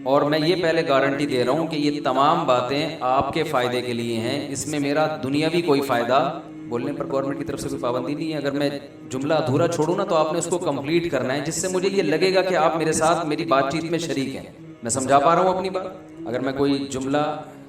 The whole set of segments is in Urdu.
اور میں یہ پہلے گارنٹی دے رہا ہوں کہ یہ تمام باتیں آپ کے فائدے کے لیے ہیں، اس میں میرا دنیاوی کوئی فائدہ بولنے پر گورنمنٹ کی طرف سے کوئی پابندی نہیں ہے. اگر میں جملہ ادھورا چھوڑوں نا تو آپ نے اس کو کمپلیٹ کرنا ہے، جس سے مجھے یہ لگے گا کہ آپ میرے ساتھ میری بات چیت میں شریک ہیں. میں سمجھا پا رہا ہوں اپنی بات؟ اگر میں کوئی جملہ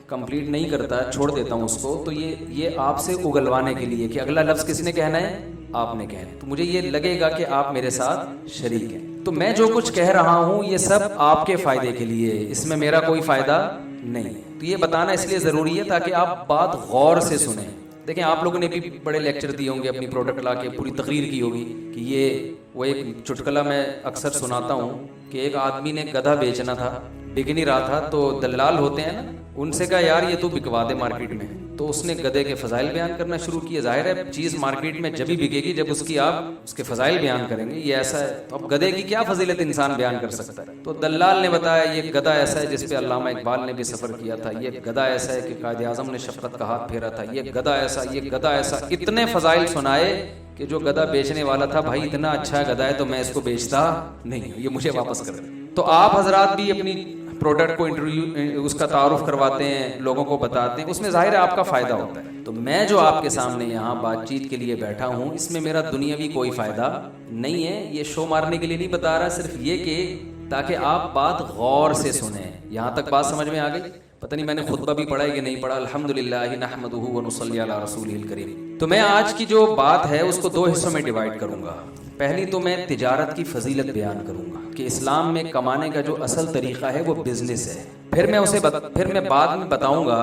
کمپلیٹ نہیں کرتا، چھوڑ دیتا ہوں اس کو، تو یہ آپ سے اگلوانے کے لیے کہ اگلا لفظ کس نے کہنا ہے، آپ نے کہنا ہے، تو مجھے یہ لگے گا کہ آپ میرے ساتھ شریک ہیں. تو میں جو کچھ کہہ رہا ہوں یہ سب آپ کے فائدے کے لیے، اس میں میرا کوئی فائدہ نہیں ہے. تو یہ بتانا اس لیے ضروری ہے تاکہ آپ بات غور سے سنیں. دیکھیں آپ لوگوں نے بھی بڑے لیکچر دیے ہوں گے، اپنی پروڈکٹ لا کے پوری تقریر کی ہوگی کہ یہ وہ ایک چٹکلا میں اکثر سناتا ہوں کہ ایک آدمی نے گدھا بیچنا تھا، بک نہیں رہا تھا، تو دلال ہوتے ہیں نا، ان سے کہا یار یہ تو بکوا دے مارکیٹ میں. تو اس نے گدھے کے فضائل بیان کرنا شروع کیے. ظاہر ہے چیز مارکیٹ میں جبھی بکے گی جب اس کی آپ اس کے فضائل بیان کریں گے. یہ ایسا ہے تو اب گدھے کی کیا فضیلت انسان بیان کر سکتا ہے؟ تو دلال نے بتایا یہ گدھا ایسا ہے جس پہ علامہ اقبال نے بھی سفر کیا تھا، یہ گدھا ایسا ہے کہ قائد اعظم نے شفقت کا ہاتھ پھیرا تھا، یہ گدھا ایسا، یہ گدھا ایسا. اتنے فضائل سنائے کہ جو گدھا بیچنے والا تھا، بھائی اتنا اچھا گدھا ہے تو میں اس کو بیچتا نہیں، یہ مجھے واپس کر دے. تو آپ حضرات بھی اپنی پروڈکٹ کو انٹرویو اس کا تعارف کرواتے ہیں، لوگوں کو بتاتے ہیں، اس میں ظاہر ہے آپ کا فائدہ ہوتا ہے. تو میں جو آپ کے سامنے یہاں بات چیت کے لیے بیٹھا ہوں، اس میں میرا دنیاوی کوئی فائدہ نہیں ہے. یہ شو مارنے کے لیے نہیں بتا رہا، صرف یہ کہ تاکہ آپ بات غور سے سنیں. یہاں تک بات سمجھ میں آ گئی؟ پتہ نہیں میں نے خطبہ بھی پڑھا ہے کہ نہیں پڑھا. الحمدللہ نحمدہ ونصلی علی رسولہ الکریم. تو میں آج کی جو بات ہے اس کو دو حصوں میں ڈیوائیڈ کروں گا. پہلی تو میں تجارت کی فضیلت بیان کروں گا کہ اسلام میں کمانے کا جو اصل طریقہ ہے وہ بزنس ہے. پھر میں بعد میں بتاؤں گا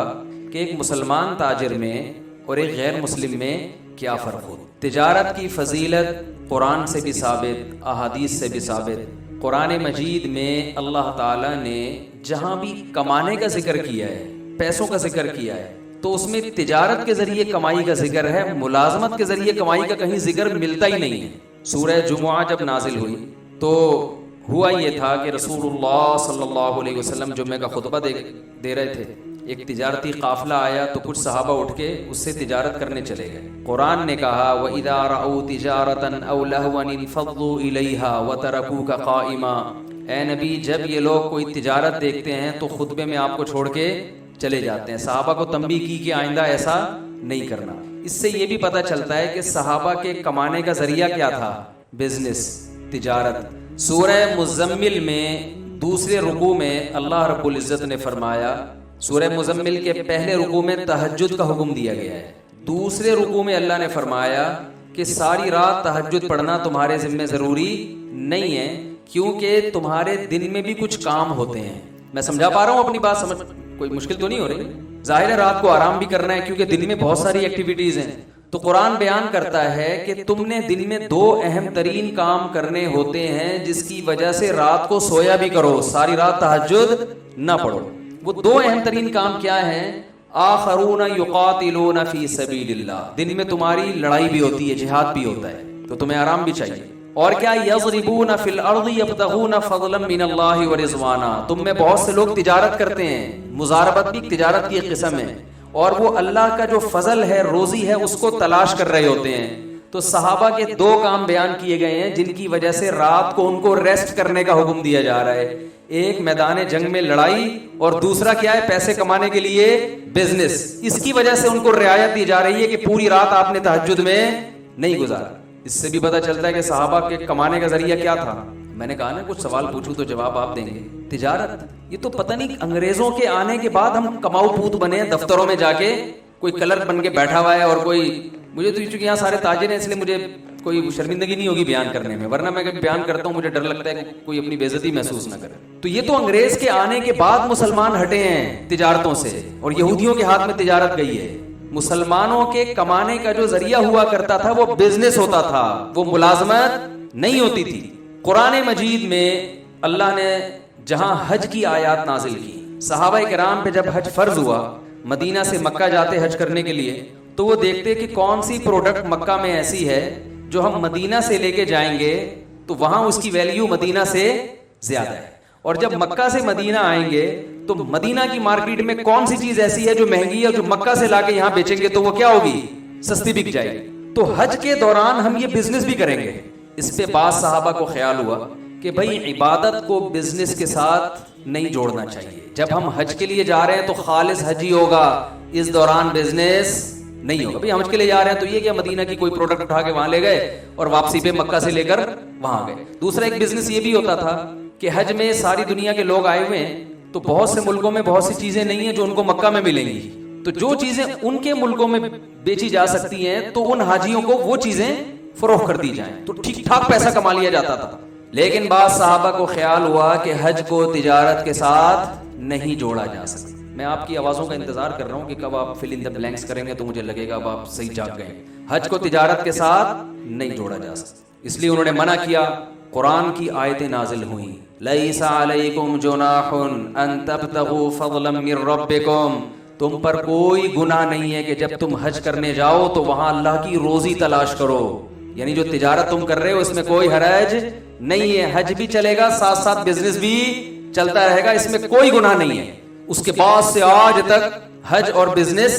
کہ ایک مسلمان تاجر میں اور ایک غیر مسلم میں کیا فرق ہو. تجارت کی فضیلت قرآن سے بھی ثابت، احادیث سے بھی ثابت. قرآن مجید میں اللہ تعالیٰ نے جہاں بھی کمانے کا ذکر کیا ہے، پیسوں کا ذکر کیا ہے، تو اس میں تجارت کے ذریعے کمائی کا ذکر ہے. ملازمت کے ذریعے کمائی کا کہیں ذکر ملتا ہی نہیں ہے. سورہ جمعہ جب نازل ہوئی تو ہوا یہ تھا کہ رسول اللہ صلی اللہ علیہ وسلم جمعہ کا خطبہ دے رہے تھے. ایک تجارتی قافلہ آیا تو کچھ صحابہ اٹھ کے اس سے تجارت کرنے چلے گئے. قرآن نے کہا وَإِذَا رَأَوْا تِجَارَةً أَوْ لَهْوًا انفَضُّوا إِلَيْهَا وَتَرَكُوكَ قَائِمًا. اے نبی جب یہ لوگ کوئی تجارت دیکھتے ہیں تو خطبے میں آپ کو چھوڑ کے چلے جاتے ہیں. صحابہ کو تنبیہ کی کہ آئندہ ایسا نہیں کرنا. اس سے یہ بھی پتہ چلتا ہے کہ صحابہ کے کمانے کا ذریعہ کیا تھا؟ بزنس، تجارت. سورہ مزمل میں دوسرے رکوع میں اللہ رب العزت نے فرمایا، سورہ مزمل کے پہلے رکوع میں تہجد کا حکم دیا گیا ہے. دوسرے رکوع میں اللہ نے فرمایا کہ ساری رات تہجد پڑھنا تمہارے ذمہ ضروری نہیں ہے کیونکہ تمہارے دن میں بھی کچھ کام ہوتے ہیں. میں سمجھا پا رہا ہوں اپنی بات؟ سمجھ کوئی مشکل تو نہیں ہو رہی؟ ظاہر ہے رات کو آرام بھی کرنا ہے کیونکہ دن میں بہت ساری ایکٹیویٹیز ہیں. تو قرآن بیان کرتا ہے کہ تم نے دن میں دو اہم ترین کام کرنے ہوتے ہیں جس کی وجہ سے رات کو سویا بھی کرو، ساری رات تہجد نہ پڑھو. وہ دو اہم ترین کام کیا ہیں؟ آخرون یقاتلون فی سبیل اللہ. دن میں تمہاری لڑائی بھی ہوتی ہے، جہاد بھی ہوتا ہے، تو تمہیں آرام بھی چاہیے. اور کیا؟ یضربون فی الارض یبتغون فضلا من اللہ ورضوانا. تم میں بہت سے لوگ تجارت کرتے ہیں، مزاربت بھی تجارت کی ایک قسم ہے، اور وہ اللہ کا جو فضل ہے، روزی ہے، اس کو تلاش کر رہے ہوتے ہیں. تو صحابہ کے دو کام بیان کیے گئے ہیں جن کی وجہ سے رات کو ان کو ریسٹ کرنے کا حکم دیا جا رہا ہے. ایک میدان جنگ میں لڑائی، اور دوسرا کیا ہے؟ پیسے کمانے کے لیے بزنس. اس کی وجہ سے ان کو رعایت دی جا رہی ہے کہ پوری رات آپ نے تہجد میں نہیں گزارا. اس سے بھی پتہ چلتا ہے کہ صحابہ کے کمانے کا ذریعہ کیا تھا. میں نے کہا نا کچھ سوال پوچھوں تو جواب آپ دیں گے. تجارت. یہ تو پتہ نہیں انگریزوں کے آنے کے بعد ہم کماؤ پوت بنے ہیں. دفتروں میں جا کے کوئی کلرک بن کے بیٹھا ہوا ہے، اور کوئی مجھے تو چونکہ یہاں سارے تاجر ہیں اس لیے مجھے کوئی شرمندگی نہیں ہوگی بیان کرنے میں، ورنہ میں کبھی بیان کرتا ہوں مجھے ڈر لگتا ہے کہ کوئی اپنی بے عزتی محسوس نہ کرے. تو یہ تو انگریز کے آنے کے بعد مسلمان ہٹے ہیں تجارتوں سے، اور یہودیوں کے ہاتھ میں تجارت گئی ہے. مسلمانوں کے کمانے کا جو ذریعہ ہوا کرتا تھا وہ بزنس ہوتا تھا، وہ ملازمت نہیں ہوتی تھی. قرآن مجید میں اللہ نے جہاں حج کی آیات نازل کی، صحابہ کرام پہ جب حج فرض ہوا، مدینہ سے مکہ جاتے حج کرنے کے لیے، تو وہ دیکھتے کہ کون سی پروڈکٹ مکہ میں ایسی ہے جو ہم مدینہ سے لے کے جائیں گے تو وہاں اس کی ویلیو مدینہ سے زیادہ ہے، اور جب مکہ سے مدینہ آئیں گے تو مدینہ کی مارکیٹ میں کون سی چیز ایسی ہے جو مہنگی ہے، جو مکہ سے لا کے یہاں بیچیں گے تو وہ کیا ہوگی؟ سستی بک جائے گی. تو حج کے دوران ہم یہ بزنس بھی کریں گے. اس پہ بعض صحابہ کو خیال ہوا کہ بھائی عبادت کو بزنس کے ساتھ نہیں جوڑنا چاہیے. جب ہم حج کے لیے جا رہے ہیں تو خالص حج ہی ہوگا, اس دوران بزنس نہیں ہوگا. بھائی ہم حج کے لیے جا رہے ہیں تو یہ کیا مدینہ کی کوئی پروڈکٹ اٹھا کے وہاں لے گئے اور واپسی پہ مکہ سے لے کر وہاں گئے. دوسرا ایک بزنس یہ بھی ہوتا تھا کہ حج میں ساری دنیا کے لوگ آئے ہوئے ہیں تو بہت سے ملکوں میں بہت سی چیزیں نہیں ہیں جو ان کو مکہ میں ملیں گی, تو جو چیزیں ان کے ملکوں میں بیچی جا سکتی ہیں تو ان حاجیوں کو وہ چیزیں فروخت کر دی جائیں, تو ٹھیک ٹھاک پیسہ کما لیا جاتا تھا. لیکن بعض صحابہ کو خیال ہوا کہ حج کو تجارت کے ساتھ نہیں جوڑا جا سکتا. میں آپ کی آوازوں کا انتظار کر رہا ہوں کہ کب آپ فل ان دی بلینکس کریں گے تو مجھے لگے گا اب آپ صحیح جاگ گئے. حج کو تجارت کے ساتھ نہیں جوڑا جا سکتا, اس لیے انہوں نے منع کیا. قرآن کی آیتیں نازل ہوئیں, لیس علیکم جناح ان تبتغوا فضلا من ربکم, تم پر کوئی گناہ نہیں ہے کہ جب تم حج کرنے جاؤ تو وہاں اللہ کی روزی تلاش کرو. یعنی جو تجارت تم کر رہے ہو اس میں کوئی حرج نہیں ہے, حج بھی چلے گا ساتھ ساتھ بزنس بھی چلتا رہے گا, اس میں کوئی گناہ نہیں ہے. اس کے بعد سے آج تک حج اور بزنس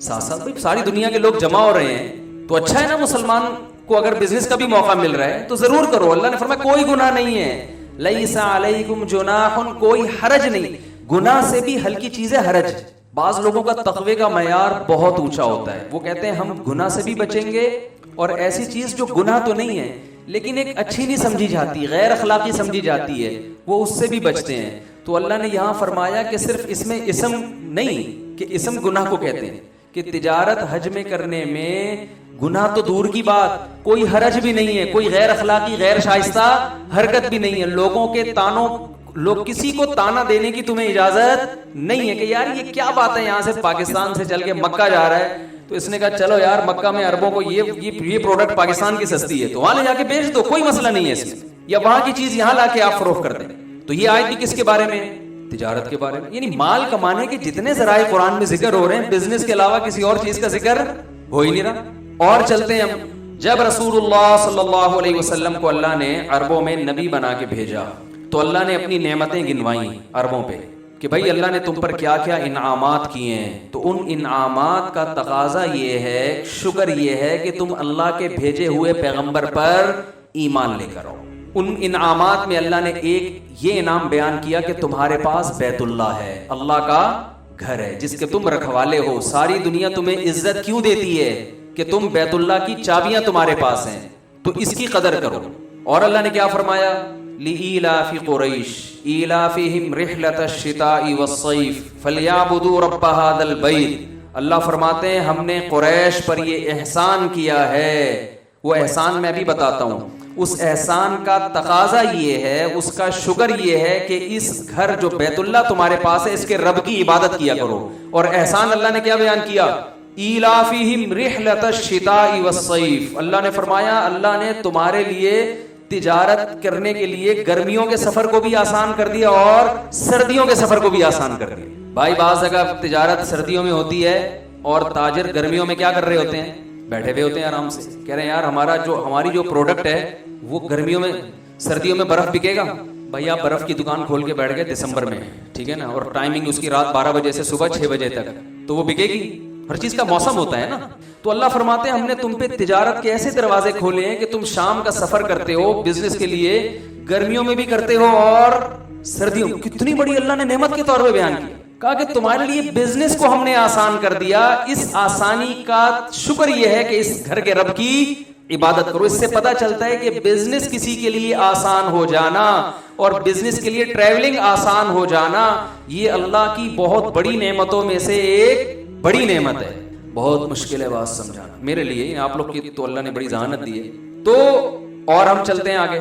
ساتھ ساتھ, ساری دنیا کے لوگ جمع ہو رہے ہیں تو اچھا ہے نا. مسلمان کو اگر بزنس کا بھی موقع مل رہا ہے تو ضرور کرو. اللہ نے فرمایا کوئی گناہ نہیں ہے, لیس علیکم جناح, کوئی حرج نہیں. گناہ سے بھی ہلکی چیزیں حرج. بعض لوگوں کا تقوی کا معیار بہت اونچا ہوتا ہے, وہ کہتے ہیں ہم گناہ سے بھی بچیں گے اور ایسی چیز جو گناہ تو نہیں ہے لیکن ایک اچھی نہیں سمجھی جاتی, غیر اخلاقی سمجھی جاتی ہے, وہ اس سے بھی بچتے ہیں. تو اللہ نے یہاں فرمایا کہ صرف اس میں اسم نہیں کہ اسم گناہ کو کہتے ہیں, کہ تجارت حج میں کرنے میں گناہ تو دور کی بات, کوئی حرج بھی نہیں ہے, کوئی غیر اخلاقی غیر شائستہ حرکت بھی نہیں ہے. لوگوں کے تانوں, لوگ کسی کو تانا دینے کی تمہیں اجازت نہیں ہے کہ یار یہ کیا بات ہے, یہاں سے پاکستان سے چل کے مکہ جا رہا ہے تو اس نے کہا چلو یار مکہ میں عربوں کو یہ پروڈکٹ پاکستان کی سستی ہے تو وہاں لے جا کے بیچ دو, کوئی مسئلہ نہیں ہے اس میں, یا وہاں کی چیز یہاں لا کے آپ فروخت کر دیں. تو یہ آیت بھی کس کے بارے میں؟ تجارت کے بارے میں. یعنی مال کمانے کے جتنے ذرائع قرآن میں ذکر ہو رہے ہیں, بزنس کے علاوہ کسی اور چیز کا ذکر ہو ہی نہیں رہا. اور چلتے ہیں ہم, جب رسول اللہ صلی اللہ علیہ وسلم کو اللہ نے عربوں میں نبی بنا کے بھیجا تو اللہ نے اپنی نعمتیں گنوائیں عربوں پہ کہ بھائی اللہ نے تم پر کیا کیا انعامات کیے ہیں. تو ان انعامات کا تقاضا یہ ہے, شکر یہ ہے کہ تم اللہ کے بھیجے ہوئے پیغمبر پر ایمان لے کر آؤ. ان انعامات میں اللہ نے ایک یہ انعام بیان کیا کہ تمہارے پاس بیت اللہ ہے, اللہ کا گھر ہے جس کے تم رکھوالے ہو. ساری دنیا تمہیں عزت کیوں دیتی ہے کہ تم بیت اللہ کی چابیاں تمہارے پاس ہیں, تو اس کی قدر کرو. اور اللہ نے کیا فرمایا, لإيلاف قریش ایلافہم رحلۃ الشتاء والصیف فلیعبدوا رب هذا البیت. اللہ فرماتے ہیں ہم نے قریش پر یہ احسان کیا ہے. وہ احسان میں بھی بتاتا ہوں. اس احسان کا تقاضا یہ ہے, اس کا شکر یہ ہے کہ اس گھر جو بیت اللہ تمہارے پاس ہے اس کے رب کی عبادت کیا کرو. اور احسان اللہ نے کیا بیان کیا, ایلافہم رحلۃ الشتاء والصیف. اللہ نے فرمایا اللہ نے تمہارے لیے تجارت کرنے کے لیے گرمیوں کے سفر کو بھی آسان کر دیا اور سردیوں کے سفر کو بھی آسان کر دیا. بھائی بعض جگہ تجارت سردیوں میں ہوتی ہے اور تاجر گرمیوں میں کیا کر رہے ہوتے ہیں, بیٹھے ہوئے ہوتے ہیں آرام سے, کہہ رہے ہیں یار ہماری جو پروڈکٹ ہے وہ گرمیوں میں, سردیوں میں برف بکے گا. بھائی آپ برف کی دکان کھول کے بیٹھ گئے دسمبر میں, ٹھیک ہے نا, اور ٹائمنگ اس کی رات 12 بجے سے صبح 6 بجے تک, تو وہ بکے گی. ہر چیز کا موسم ہوتا ہے نا. تو اللہ فرماتے ہیں ہم نے تم پہ تجارت کے ایسے دروازے کھولے ہیں کہ تم شام کا سفر کرتے ہو بزنس کے لیے, گرمیوں میں بھی کرتے ہو اور سردیوں. کتنی بڑی اللہ نے نعمت کے طور پہ بیان کی, کہا کہ تمہارے لیے بزنس کو ہم نے آسان کر دیا. اس آسانی کا شکر یہ ہے کہ اس گھر کے رب کی عبادت کرو. اس سے پتہ چلتا ہے کہ بزنس کسی کے لیے آسان ہو جانا اور بزنس کے لیے ٹریولنگ آسان ہو جانا یہ اللہ کی بہت بڑی نعمتوں میں سے ایک بڑی نعمت ہے. بہت مشکل ہے بات سمجھانا میرے لیے, آپ لوگ کی تو اللہ نے بڑی ذہانت دی ہے. تو اور ہم چلتے ہیں آگے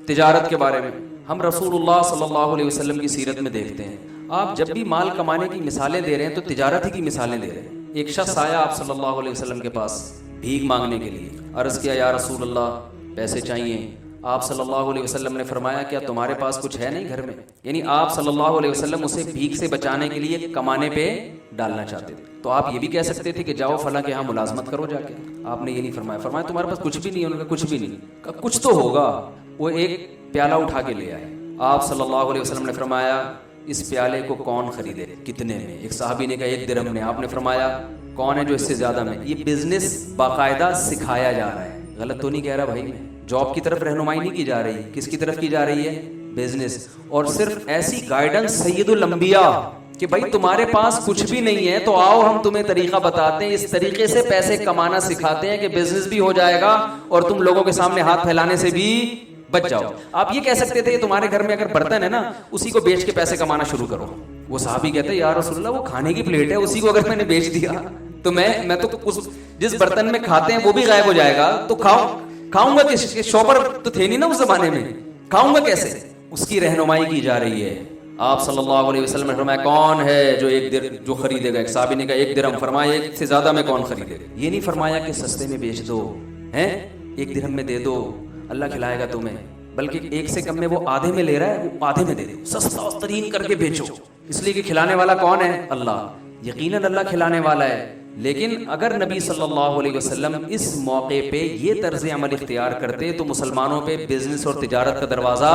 تجارت کے بارے میں. ہم رسول اللہ صلی اللہ علیہ وسلم کی سیرت میں دیکھتے ہیں, آپ جب بھی مال کمانے کی مثالیں دے رہے ہیں تو تجارت ہی کی مثالیں دے رہے ہیں. ایک شخص آیا آپ صلی اللہ علیہ وسلم کے پاس بھیک مانگنے کے لیے, عرض کیا یا رسول اللہ پیسے چاہیے. آپ صلی اللہ علیہ وسلم نے فرمایا کیا تمہارے پاس کچھ ہے نہیں گھر میں؟ یعنی آپ صلی اللہ علیہ وسلم اسے بھیک سے بچانے کے لیے کمانے پہ ڈالنا چاہتے تھے. تو آپ یہ بھی کہہ سکتے تھے کہ جاؤ فلاں کے ہاں ملازمت کرو جا کے. آپ نے یہ نہیں فرمایا, فرمایا تمہارے پاس کچھ بھی نہیں ہے. انہوں نے کہا کچھ بھی نہیں. کہا کچھ تو ہوگا. وہ ایک پیالہ اٹھا کے لے آئے. آپ صلی اللہ علیہ وسلم نے فرمایا اس پیالے کو کون خریدے, کتنے میں؟ ایک صحابی نے کہا 1 درہم میں. آپ نے فرمایا کون ہے جو اس سے زیادہ میں؟ یہ بزنس باقاعدہ سکھایا جا رہا ہے, غلط تو نہیں کہہ رہا بھائی میں, جاب کی طرف رہنمائی نہیں کی جا رہی. کس کی طرف کی جا رہی ہے؟ بزنس. اور صرف ایسی گائیڈنس سید الانبیاء کہ بھائی تمہارے پاس کچھ بھی نہیں ہے تو آؤ ہم تمہیں طریقہ بتاتے ہیں, اس طریقے سے پیسے کمانا سکھاتے ہیں کہ بزنس بھی ہو جائے گا اور تم لوگوں کے سامنے ہاتھ پھیلانے سے بھی بچ جاؤ. آپ یہ کہہ سکتے تھے تمہارے گھر میں اگر برتن ہے نا اسی کو بیچ کے پیسے کمانا شروع کرو. وہ صحابی کہتے ہیں یا رسول اللہ وہ کھانے کی پلیٹ ہے, اسی کو اگر میں نے بیچ دیا تو میں تو جس برتن میں کھاتے ہیں وہ بھی غائب ہو جائے گا, تو کھاؤں گا کس؟ شاپر تو تھے نہیں نا اس زمانے میں, کھاؤں گا کیسے؟ اس کی رہنمائی کی جا رہی ہے. آپ صلی اللہ علیہ وسلم نے فرمایا کون ہے جو خریدے گا؟ ایک صحابی نے کہا 1 درہم. فرمایا 1 سے زیادہ میں کون خریدے گا؟ یہ نہیں فرمایا کہ سستے میں بیچ دو, 1 درہم میں دے دو اللہ کھلائے گا تمہیں, بلکہ 1 سے کم میں وہ آدھے میں لے رہا ہے وہ آدھے میں دے دو, سستا ترین کر کے بیچو, اس لیے کہ کھلانے والا کون ہے؟ اللہ. یقیناً اللہ کھلانے والا ہے. لیکن اگر نبی صلی اللہ علیہ وسلم اس موقع پہ یہ طرز عمل اختیار کرتے تو مسلمانوں پہ بزنس اور تجارت کا دروازہ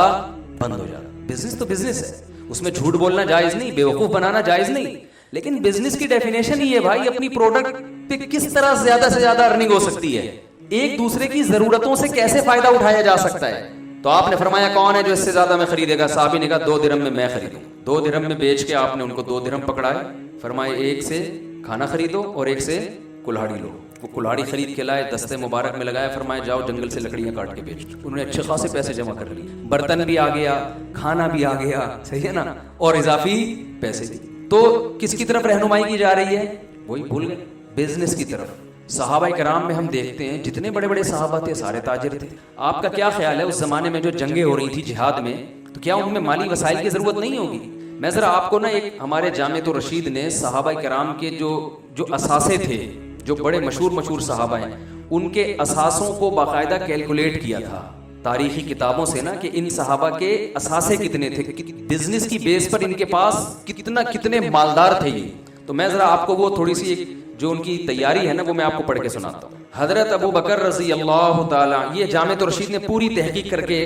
بند ہو جاتا. بزنس تو بزنس ہے, اس میں جھوٹ بولنا جائز نہیں, بیوقوف بنانا جائز نہیں, لیکن بزنس کی ڈیفینیشن ہی ہے بھائی اپنی پروڈکٹ پہ کس طرح زیادہ سے زیادہ ارننگ ہو سکتی ہے, ایک دوسرے کی ضرورتوں سے کیسے فائدہ اٹھایا جا سکتا ہے. تو آپ نے فرمایا کون ہے جو اس سے زیادہ میں خریدے گا؟ صحابی نے کہا 2 درہم میں خریدوں. 2 درہم میں بیچ کے آپ نے ان کو 2 درہم پکڑائے. فرمایا 1 سے کھانا خریدو اور 1 سے کلہاڑی لو. وہ کلہاڑی خرید کے لائے, دستے مبارک میں لگایا, فرمایا جاؤ جنگل سے لکڑیاں کاٹ کے بیچو. انہوں نے اچھے خاصے پیسے جمع کر لیے, برتن بھی آ گیا, کھانا بھی آ گیا, صحیح ہے نا, اور اضافی پیسے بھی. تو کس کی طرف رہنمائی کی جا رہی ہے؟ وہی بھول گئے, بزنس کی طرف. صحابہ کرام میں ہم دیکھتے ہیں جتنے بڑے بڑے صحابہ تھے سارے تاجر تھے. آپ کا کیا خیال ہے اس زمانے میں جو جنگیں ہو رہی تھی جہاد میں, تو کیا ان میں مالی وسائل کی ضرورت نہیں ہوگی؟ میں ذرا آپ کو نا ایک ہمارے جامعۃ الرشید نے صحابہ کرام کے جو اثاثے تھے, جو بڑے مشہور صحابہ ہیں, ان کے اثاثوں کو باقاعدہ کیلکولیٹ کیا تھا تاریخی کتابوں سے نا کہ ان صحابہ کے اثاثے کتنے تھے, بزنس کی بیس پر ان کے پاس کتنے مالدار تھے یہ. تو میں ذرا آپ کو وہ تھوڑی سی جو ان کی تیاری ہے نا وہ میں آپ کو پڑھ کے سناتا ہوں. حضرت ابو بکر رضی اللہ تعالیٰ, یہ جامعۃ الرشید نے پوری تحقیق کر کے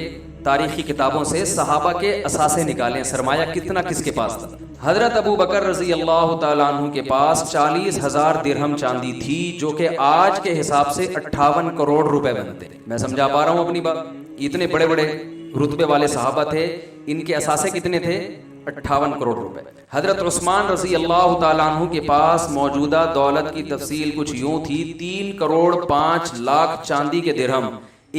تاریخی کتابوں سے صحابہ کے اثاثے نکالے, سرمایہ کتنا کس کے پاس تھا. حضرت ابو بکر رضی اللہ تعالیٰ عنہ کے پاس 40,000 درہم چاندی تھی, جو کہ آج کے حساب سے 58 کروڑ روپے بنتے. میں سمجھا پا رہا ہوں اپنی بات؟ اتنے بڑے بڑے رتبے والے صحابہ تھے, ان کے اثاثے کتنے تھے؟ 58 کروڑ روپے. حضرت عثمان رضی اللہ تعالیٰ عنہ کے پاس موجودہ دولت کی تفصیل کچھ یوں تھی: 3 کروڑ 5 لاکھ چاندی کے درہم,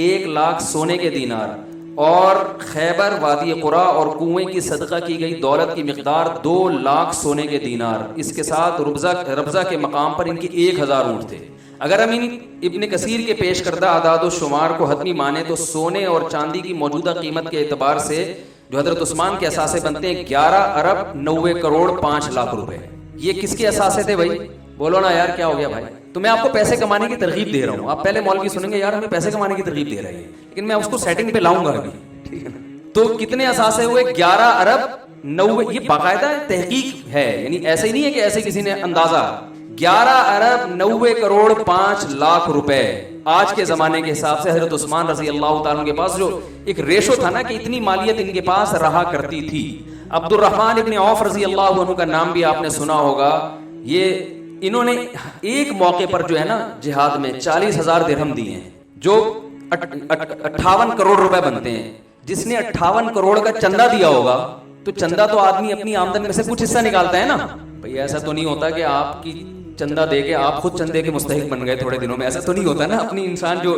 1 لاکھ سونے کے دینار, اور خیبر, وادی قرا اور کنویں کی صدقہ کی گئی دولت کی مقدار 2 لاکھ سونے کے دینار. اس کے ساتھ ربضہ کے مقام پر ان کے 1000 اونٹ تھے. اگر ہم ابن کثیر کے پیش کردہ اعداد و شمار کو حتمی مانے تو سونے اور چاندی کی موجودہ قیمت کے اعتبار سے جو حضرت عثمان کے اثاثے بنتے ہیں 11 ارب 90 کروڑ 5 لاکھ روپے. یہ کس کے اثاثے تھے بھائی؟ بولو نا یار, کیا ہو گیا بھائی؟ تو میں آپ کو پیسے کمانے کی ترغیب دے رہا ہوں. آپ پہلے مولوی سنیں گے یار ہمیں پیسے کمانے کی ترغیب دے رہے ہیں, لیکن میں اس کو سیٹنگ پہ لاؤں گا ابھی, ٹھیک ہے نا. تو کتنے اثاثے ہوئے؟ 11 ارب 90. یہ باقاعدہ تحقیق ہے, یعنی ایسے ہی نہیں ہے کہ ایسے کسی نے اندازہ. 11 ارب 90 کروڑ 5 لاکھ روپے آج کے زمانے کے حساب سے. حضرت عثمان رضی اللہ تعالیٰ کے پاس جو ایک ریشو تھا نا کہ اتنی مالیت ان کے پاس رہا کرتی تھی. عبد الرحمن ابن عوف رضی اللہ عنہ کا نام بھی آپ نے سنا ہوگا. انہوں نے ایک موقع پر جو ہے نا جہاد میں 40,000 درہم دیے ہیں, جو 58 کروڑ روپے بنتے ہیں. جس نے 58 کروڑ کا چندہ دیا ہوگا, تو چندہ تو آدمی اپنی آمدن میں سے کچھ حصہ نکالتا ہے نا بھئی. ایسا تو نہیں ہوتا کہ آپ کی چندہ دے کے آپ خود چندے کے مستحق بن گئے تھوڑے دنوں میں, ایسا تو نہیں ہوتا نا. اپنی انسان جو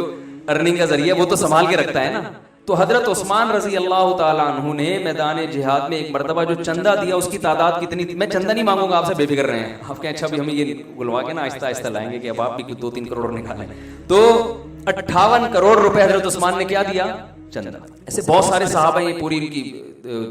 ارننگ کا ذریعہ وہ تو سنبھال کے رکھتا ہے نا. تو حضرت عثمان رضی اللہ تعالیٰ عنہ نے میدان جہاد میں ایک مرتبہ جو چندہ دیا, اس کی تعداد کتنی تھی؟ میں چندہ نہیں مانگوں گا آپ سے, بے فکر رہے ہیں. آپ کہیں اچھا بھی ہمیں یہ بلوا کے نا آہستہ آہستہ لائیں گے کہ اب آپ بھی 2-3 کروڑ نکالیں. تو 58 کروڑ روپے حضرت عثمان نے کیا دیا؟ چندہ. ایسے بہت سارے صحابہ, یہ پوری ان کی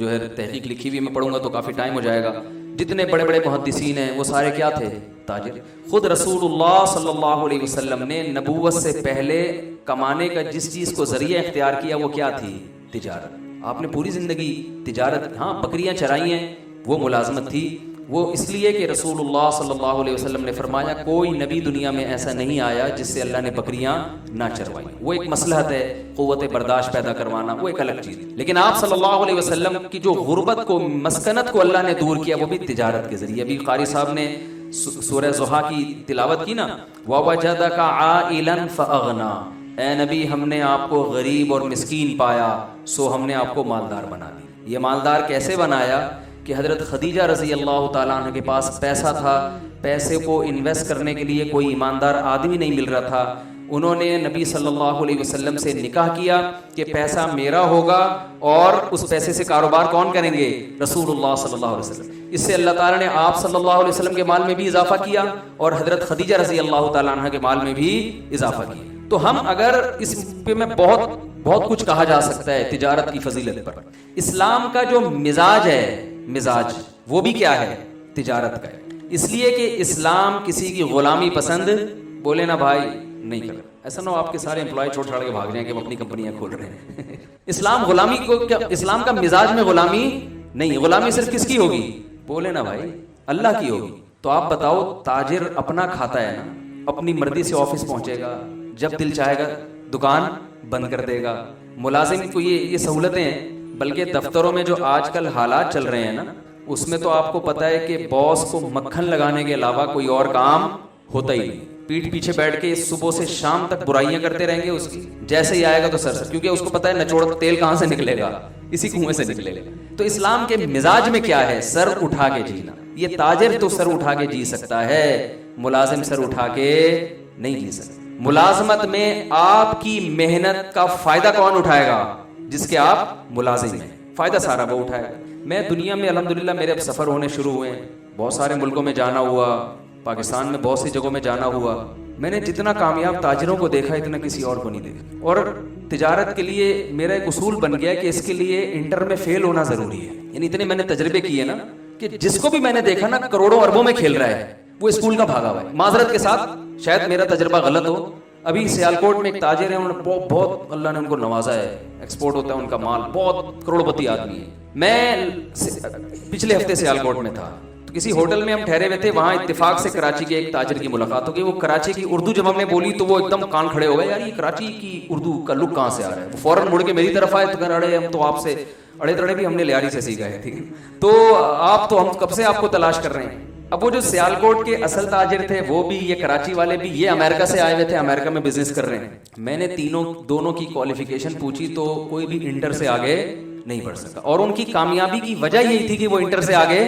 جو ہے تحقیق لکھی ہوئی, میں پڑھوں گا تو کافی ٹائم ہو جائے گا. جتنے بڑے بڑے محدثین ہیں وہ سارے کیا تھے؟ تاجر. خود رسول اللہ صلی اللہ علیہ وسلم نے نبوت سے پہلے کمانے کا جس چیز کو ذریعہ اختیار کیا وہ کیا تھی؟ تجارت. آپ نے پوری زندگی تجارت, ہاں بکریاں چرائی ہیں, وہ ملازمت تھی. وہ اس لیے کہ رسول اللہ صلی اللہ علیہ وسلم نے فرمایا کوئی نبی دنیا میں ایسا نہیں آیا جس سے اللہ نے بکریاں نہ چروائیں. وہ ایک مصلحت ہے, قوت برداشت پیدا کروانا, وہ ایک الگ چیز. لیکن آپ صلی اللہ علیہ وسلم کی جو غربت کو, مسکنت کو اللہ نے دور کیا, وہ بھی تجارت کے ذریعے. ابھی قاری صاحب نے سورہ ضحیٰ کی تلاوت کی نا, وَوَجَدَكَ عَائِلًا فَأَغْنَىٰ, اے نبی ہم نے آپ کو غریب اور مسکین پایا سو ہم نے آپ کو مالدار بنا دیا. یہ مالدار کیسے بنایا کہ حضرت خدیجہ رضی اللہ تعالیٰ عنہ کے پاس پیسہ تھا, پیسے کو انویسٹ کرنے کے لیے کوئی ایماندار آدمی نہیں مل رہا تھا. انہوں نے نبی صلی اللہ علیہ وسلم سے نکاح کیا کہ پیسہ میرا ہوگا اور اس پیسے سے کاروبار کون کریں گے؟ رسول اللہ صلی اللہ علیہ وسلم. اس سے اللہ تعالیٰ نے آپ صلی اللہ علیہ وسلم کے مال میں بھی اضافہ کیا اور حضرت خدیجہ رضی اللہ تعالیٰ عنہ کے مال میں بھی اضافہ کیا. تو ہم اگر اس پہ میں بہت کچھ کہا جا سکتا ہے تجارت کی فضیلت پر. اسلام کا جو مزاج وہ بھی کیا ہے؟ تجارت کا ہے. اس لیے کہ اسلام کسی کی غلامی پسند بولے نا بھائی نہیں کر. ایسا نہ ہو آپ کے سارے امپلائی چھوڑ چھاڑ کے بھاگ جائیں کہ ہم اپنی کمپنیاں کھول رہے ہیں. اسلام غلامی کو کیا, اسلام کا مزاج میں غلامی نہیں. غلامی صرف کس کی ہوگی؟ بولے نا بھائی اللہ کی ہوگی. تو آپ بتاؤ تاجر اپنا کھاتا ہے نا, اپنی مرضی سے آفس پہنچے گا, جب دل چاہے گا دکان بند کر دے گا. ملازم کو یہ سہولتیں ہیں. بلکہ دفتروں میں جو آج کل حالات چل رہے ہیں نا, اس میں تو آپ کو پتا ہے کہ باس کو مکھن لگانے کے علاوہ کوئی اور کام ہوتا ہی نہیں. پیٹھ پیچھے بیٹھ کے صبح سے شام تک برائیاں کرتے رہیں گے اس کی. جیسے ہی آئے گا تو سر کیونکہ اس کو پتا ہے نچوڑ تیل کہاں سے نکلے گا, اسی کنویں سے نکلے گا. تو اسلام کے مزاج میں کیا ہے؟ سر اٹھا کے جینا. یہ تاجر تو سر اٹھا کے جی سکتا ہے, ملازم سر اٹھا کے نہیں جی سکتا. ملازمت میں آپ کی محنت کا فائدہ کون اٹھائے گا؟ جس کے آپ ملازم ہیں, فائدہ سارا وہ اٹھائے گا. میں دنیا میں الحمدللہ میرے اب سفر ہونے شروع ہوئے ہیں, بہت سارے ملکوں میں جانا ہوا, پاکستان میں بہت سی جگہوں میں جانا ہوا. میں نے جتنا کامیاب تاجروں کو دیکھا اتنا کسی اور کو نہیں دیکھا. اور تجارت کے لیے میرا ایک اصول بن گیا کہ اس کے لیے انٹر میں فیل ہونا ضروری ہے. یعنی اتنے میں نے تجربے کیے نا کہ جس کو بھی میں نے دیکھا نا کروڑوں اربوں میں کھیل رہا ہے وہ اسکول کا بھاگا ہوا ہے. معذرت کے ساتھ شاید میرا تجربہ غلط ہو. ابھی سیالکوٹ میں ایک تاجر ہیں, انہوں نے بہت اللہ نے ان کو نوازا ہے, ایکسپورٹ ہوتا ہے ان کا مال, بہت کروڑ پتی آدمی ہے. میں پچھلے ہفتے سیالکوٹ میں تھا, کسی ہوٹل میں ہم ٹھہرے ہوئے تھے, وہاں اتفاق سے کراچی کے ایک تاجر کی ملاقات ہو گئی. وہ کراچی کی اردو جب ہم نے بولی تو وہ ایک دم کان کھڑے ہو گئے, یار یہ کراچی کی اردو کا لک کہاں سے آ رہا ہے. وہ فوراً مڑ کے میری طرف آئے تو کہا اڑے ہم تو آپ سے اڑے تڑے بھی ہم نے لیاری سے سیکھا ہے, ٹھیک ہے تو آپ تو ہم کب سے آپ کو تلاش کر رہے ہیں. اب وہ جو سیالکوٹ کے اصل تاجر تھے وہ بھی, یہ کراچی والے بھی, یہ امریکہ سے آئے ہوئے تھے, امریکہ میں بزنس کر رہے ہیں. میں نے دونوں کی کوالیفیکیشن پوچھی تو کوئی بھی انٹر سے آگے نہیں بڑھ سکا. اور ان کی کامیابی کی وجہ یہی تھی کہ وہ انٹر سے آگے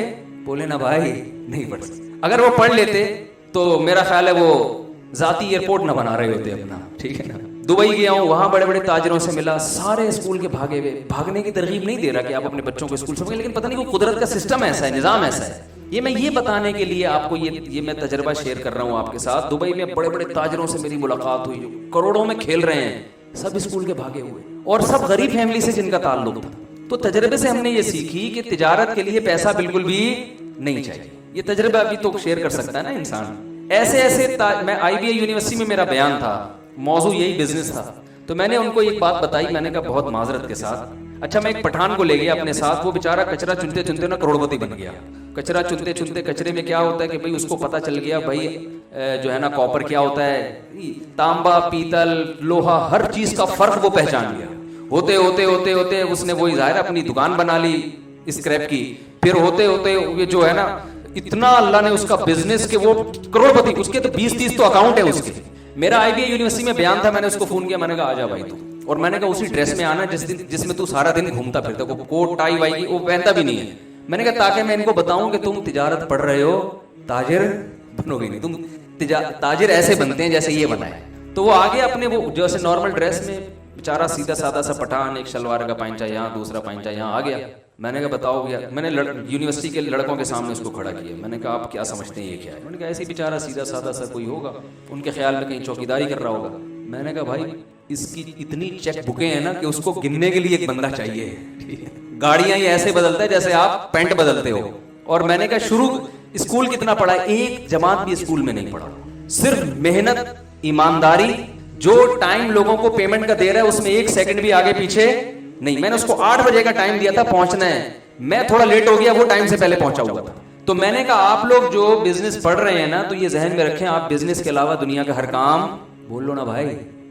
بولے نا بھائی نہیں پڑھ سکتے. اگر وہ پڑھ لیتے تو میرا خیال ہے وہ ذاتی ایئرپورٹ نہ بنا رہے ہوتے اپنا, ٹھیک ہے نا. دبئی گیا ہوں, وہاں بڑے بڑے تاجروں سے ملا, سارے اسکول کے بھاگے ہوئے. بھاگنے کی ترغیب نہیں دے رہا کہ آپ اپنے بچوں کو اسکول چھوڑیں, لیکن پتہ نہیں وہ قدرت کا سسٹم ایسا ہے, نظام ایسا ہے. یہ میں یہ بتانے کے لیے آپ کو یہ میں تجربہ شیئر کر رہا ہوں آپ کے ساتھ. دبئی میں بڑے بڑے تاجروں سے میری ملاقات ہوئی جو کروڑوں میں کھیل رہے ہیں, سب اسکول کے بھاگے ہوئے اور سب غریب فیملی سے جن کا تعلق تھا. تو تجربے سے ہم نے یہ سیکھی کہ تجارت کے لیے پیسہ بالکل بھی نہیں چاہیے. یہ تجربہ ابھی تو شیئر کر سکتا ہے نا انسان. ایسے میں آئی بی اے یونیورسٹی میں میرا بیان تھا, موضوع یہی بزنس تھا. تو میں نے ان کو ایک بات بتائی, میں نے کہا بہت معذرت کے ساتھ, اچھا میں ایک پٹھان کو لے گیا اپنے ساتھ, وہ بیچارہ کچرا چنتے چنتے نا کروڑپتی بن گیا. کچرا چنتے چنتے, کچرے میں کیا ہوتا ہے کہ بھائی اس کو پتا چل گیا بھائی جو ہے نا کاپر کیا ہوتا ہے, تانبا پیتل لوہا ہر چیز کا فرق وہ پہچان گیا. ہوتے ہوتے ہوتے ہوتے اس نے وہی ظاہر اپنی دکان بنا لی اسکریپ کی. پھر ہوتے ہوتے یہ جو ہے نا اتنا اللہ نے اس کا بزنس کہ وہ کروڑپتی, اس کے تو 20-30 تو اکاؤنٹ ہے اس کے. میرا آئی بی اے یونیورسٹی میں بیان تھا, میں نے اس کو فون کیا, میں نے کہا آ جا بھائی تو, اور میں نے کہا اسی ڈریس میں آنا جس میں تو سارا دن گھومتا پھرتا, کوٹ ٹائی وائی کی وہ پہنتا بھی نہیں ہے. میں نے کہا تاکہ میں ان کو بتاؤں کہ تم تجارت پڑھ رہے ہو, تاجر بنو گے نہیں. تم تاجر ایسے بنتے ہیں جیسے یہ بنا ہے. تو وہ آگے اپنے وہ جیسے نارمل ڈریس میں بیچارہ سیدھا سادہ سا پٹھان, ایک شلوار کا پائنچا یہاں, دوسرا پائنچا یہاں آ گیا. میں نے کہا بتاؤ یار, میں نے یونیورسٹی کے لڑکوں کے سامنے اس کو کھڑا کیا. میں نے کہا آپ کیا سمجھتے ہیں یہ کیا ہے؟ میں نے کہا ایسے بیچارہ سیدھا سادہ سا کوئی ہوگا, ان کے خیال میں کہیں چوکیداری کر رہا ہوگا. میں نے کہا بھائی اس کی اتنی چیک بکیں ہیں نا کہ اس کو گننے کے لیے ایک بندہ چاہیے. گاڑیاں یہ ایسے بدلتا ہے جیسے آپ پینٹ بدلتے ہو. اور میں نے کہا شروع اسکول کتنا پڑھا, ایک جماعت بھی اسکول میں نہیں پڑھا. صرف محنت, ایمانداری, جو ٹائم لوگوں کو پیمنٹ کا دے رہا ہے اس میں 1 سیکنڈ بھی آگے پیچھے نہیں. میں نے اس کو 8 بجے کا ٹائم دیا تھا پہنچنا ہے, میں تھوڑا لیٹ ہو گیا, وہ ٹائم سے پہلے پہنچا ہوا تھا. تو میں نے کہا آپ لوگ جو بزنس پڑھ رہے ہیں نا تو یہ ذہن میں رکھیں, آپ بزنس کے علاوہ دنیا کا ہر کام بول لو نا بھائی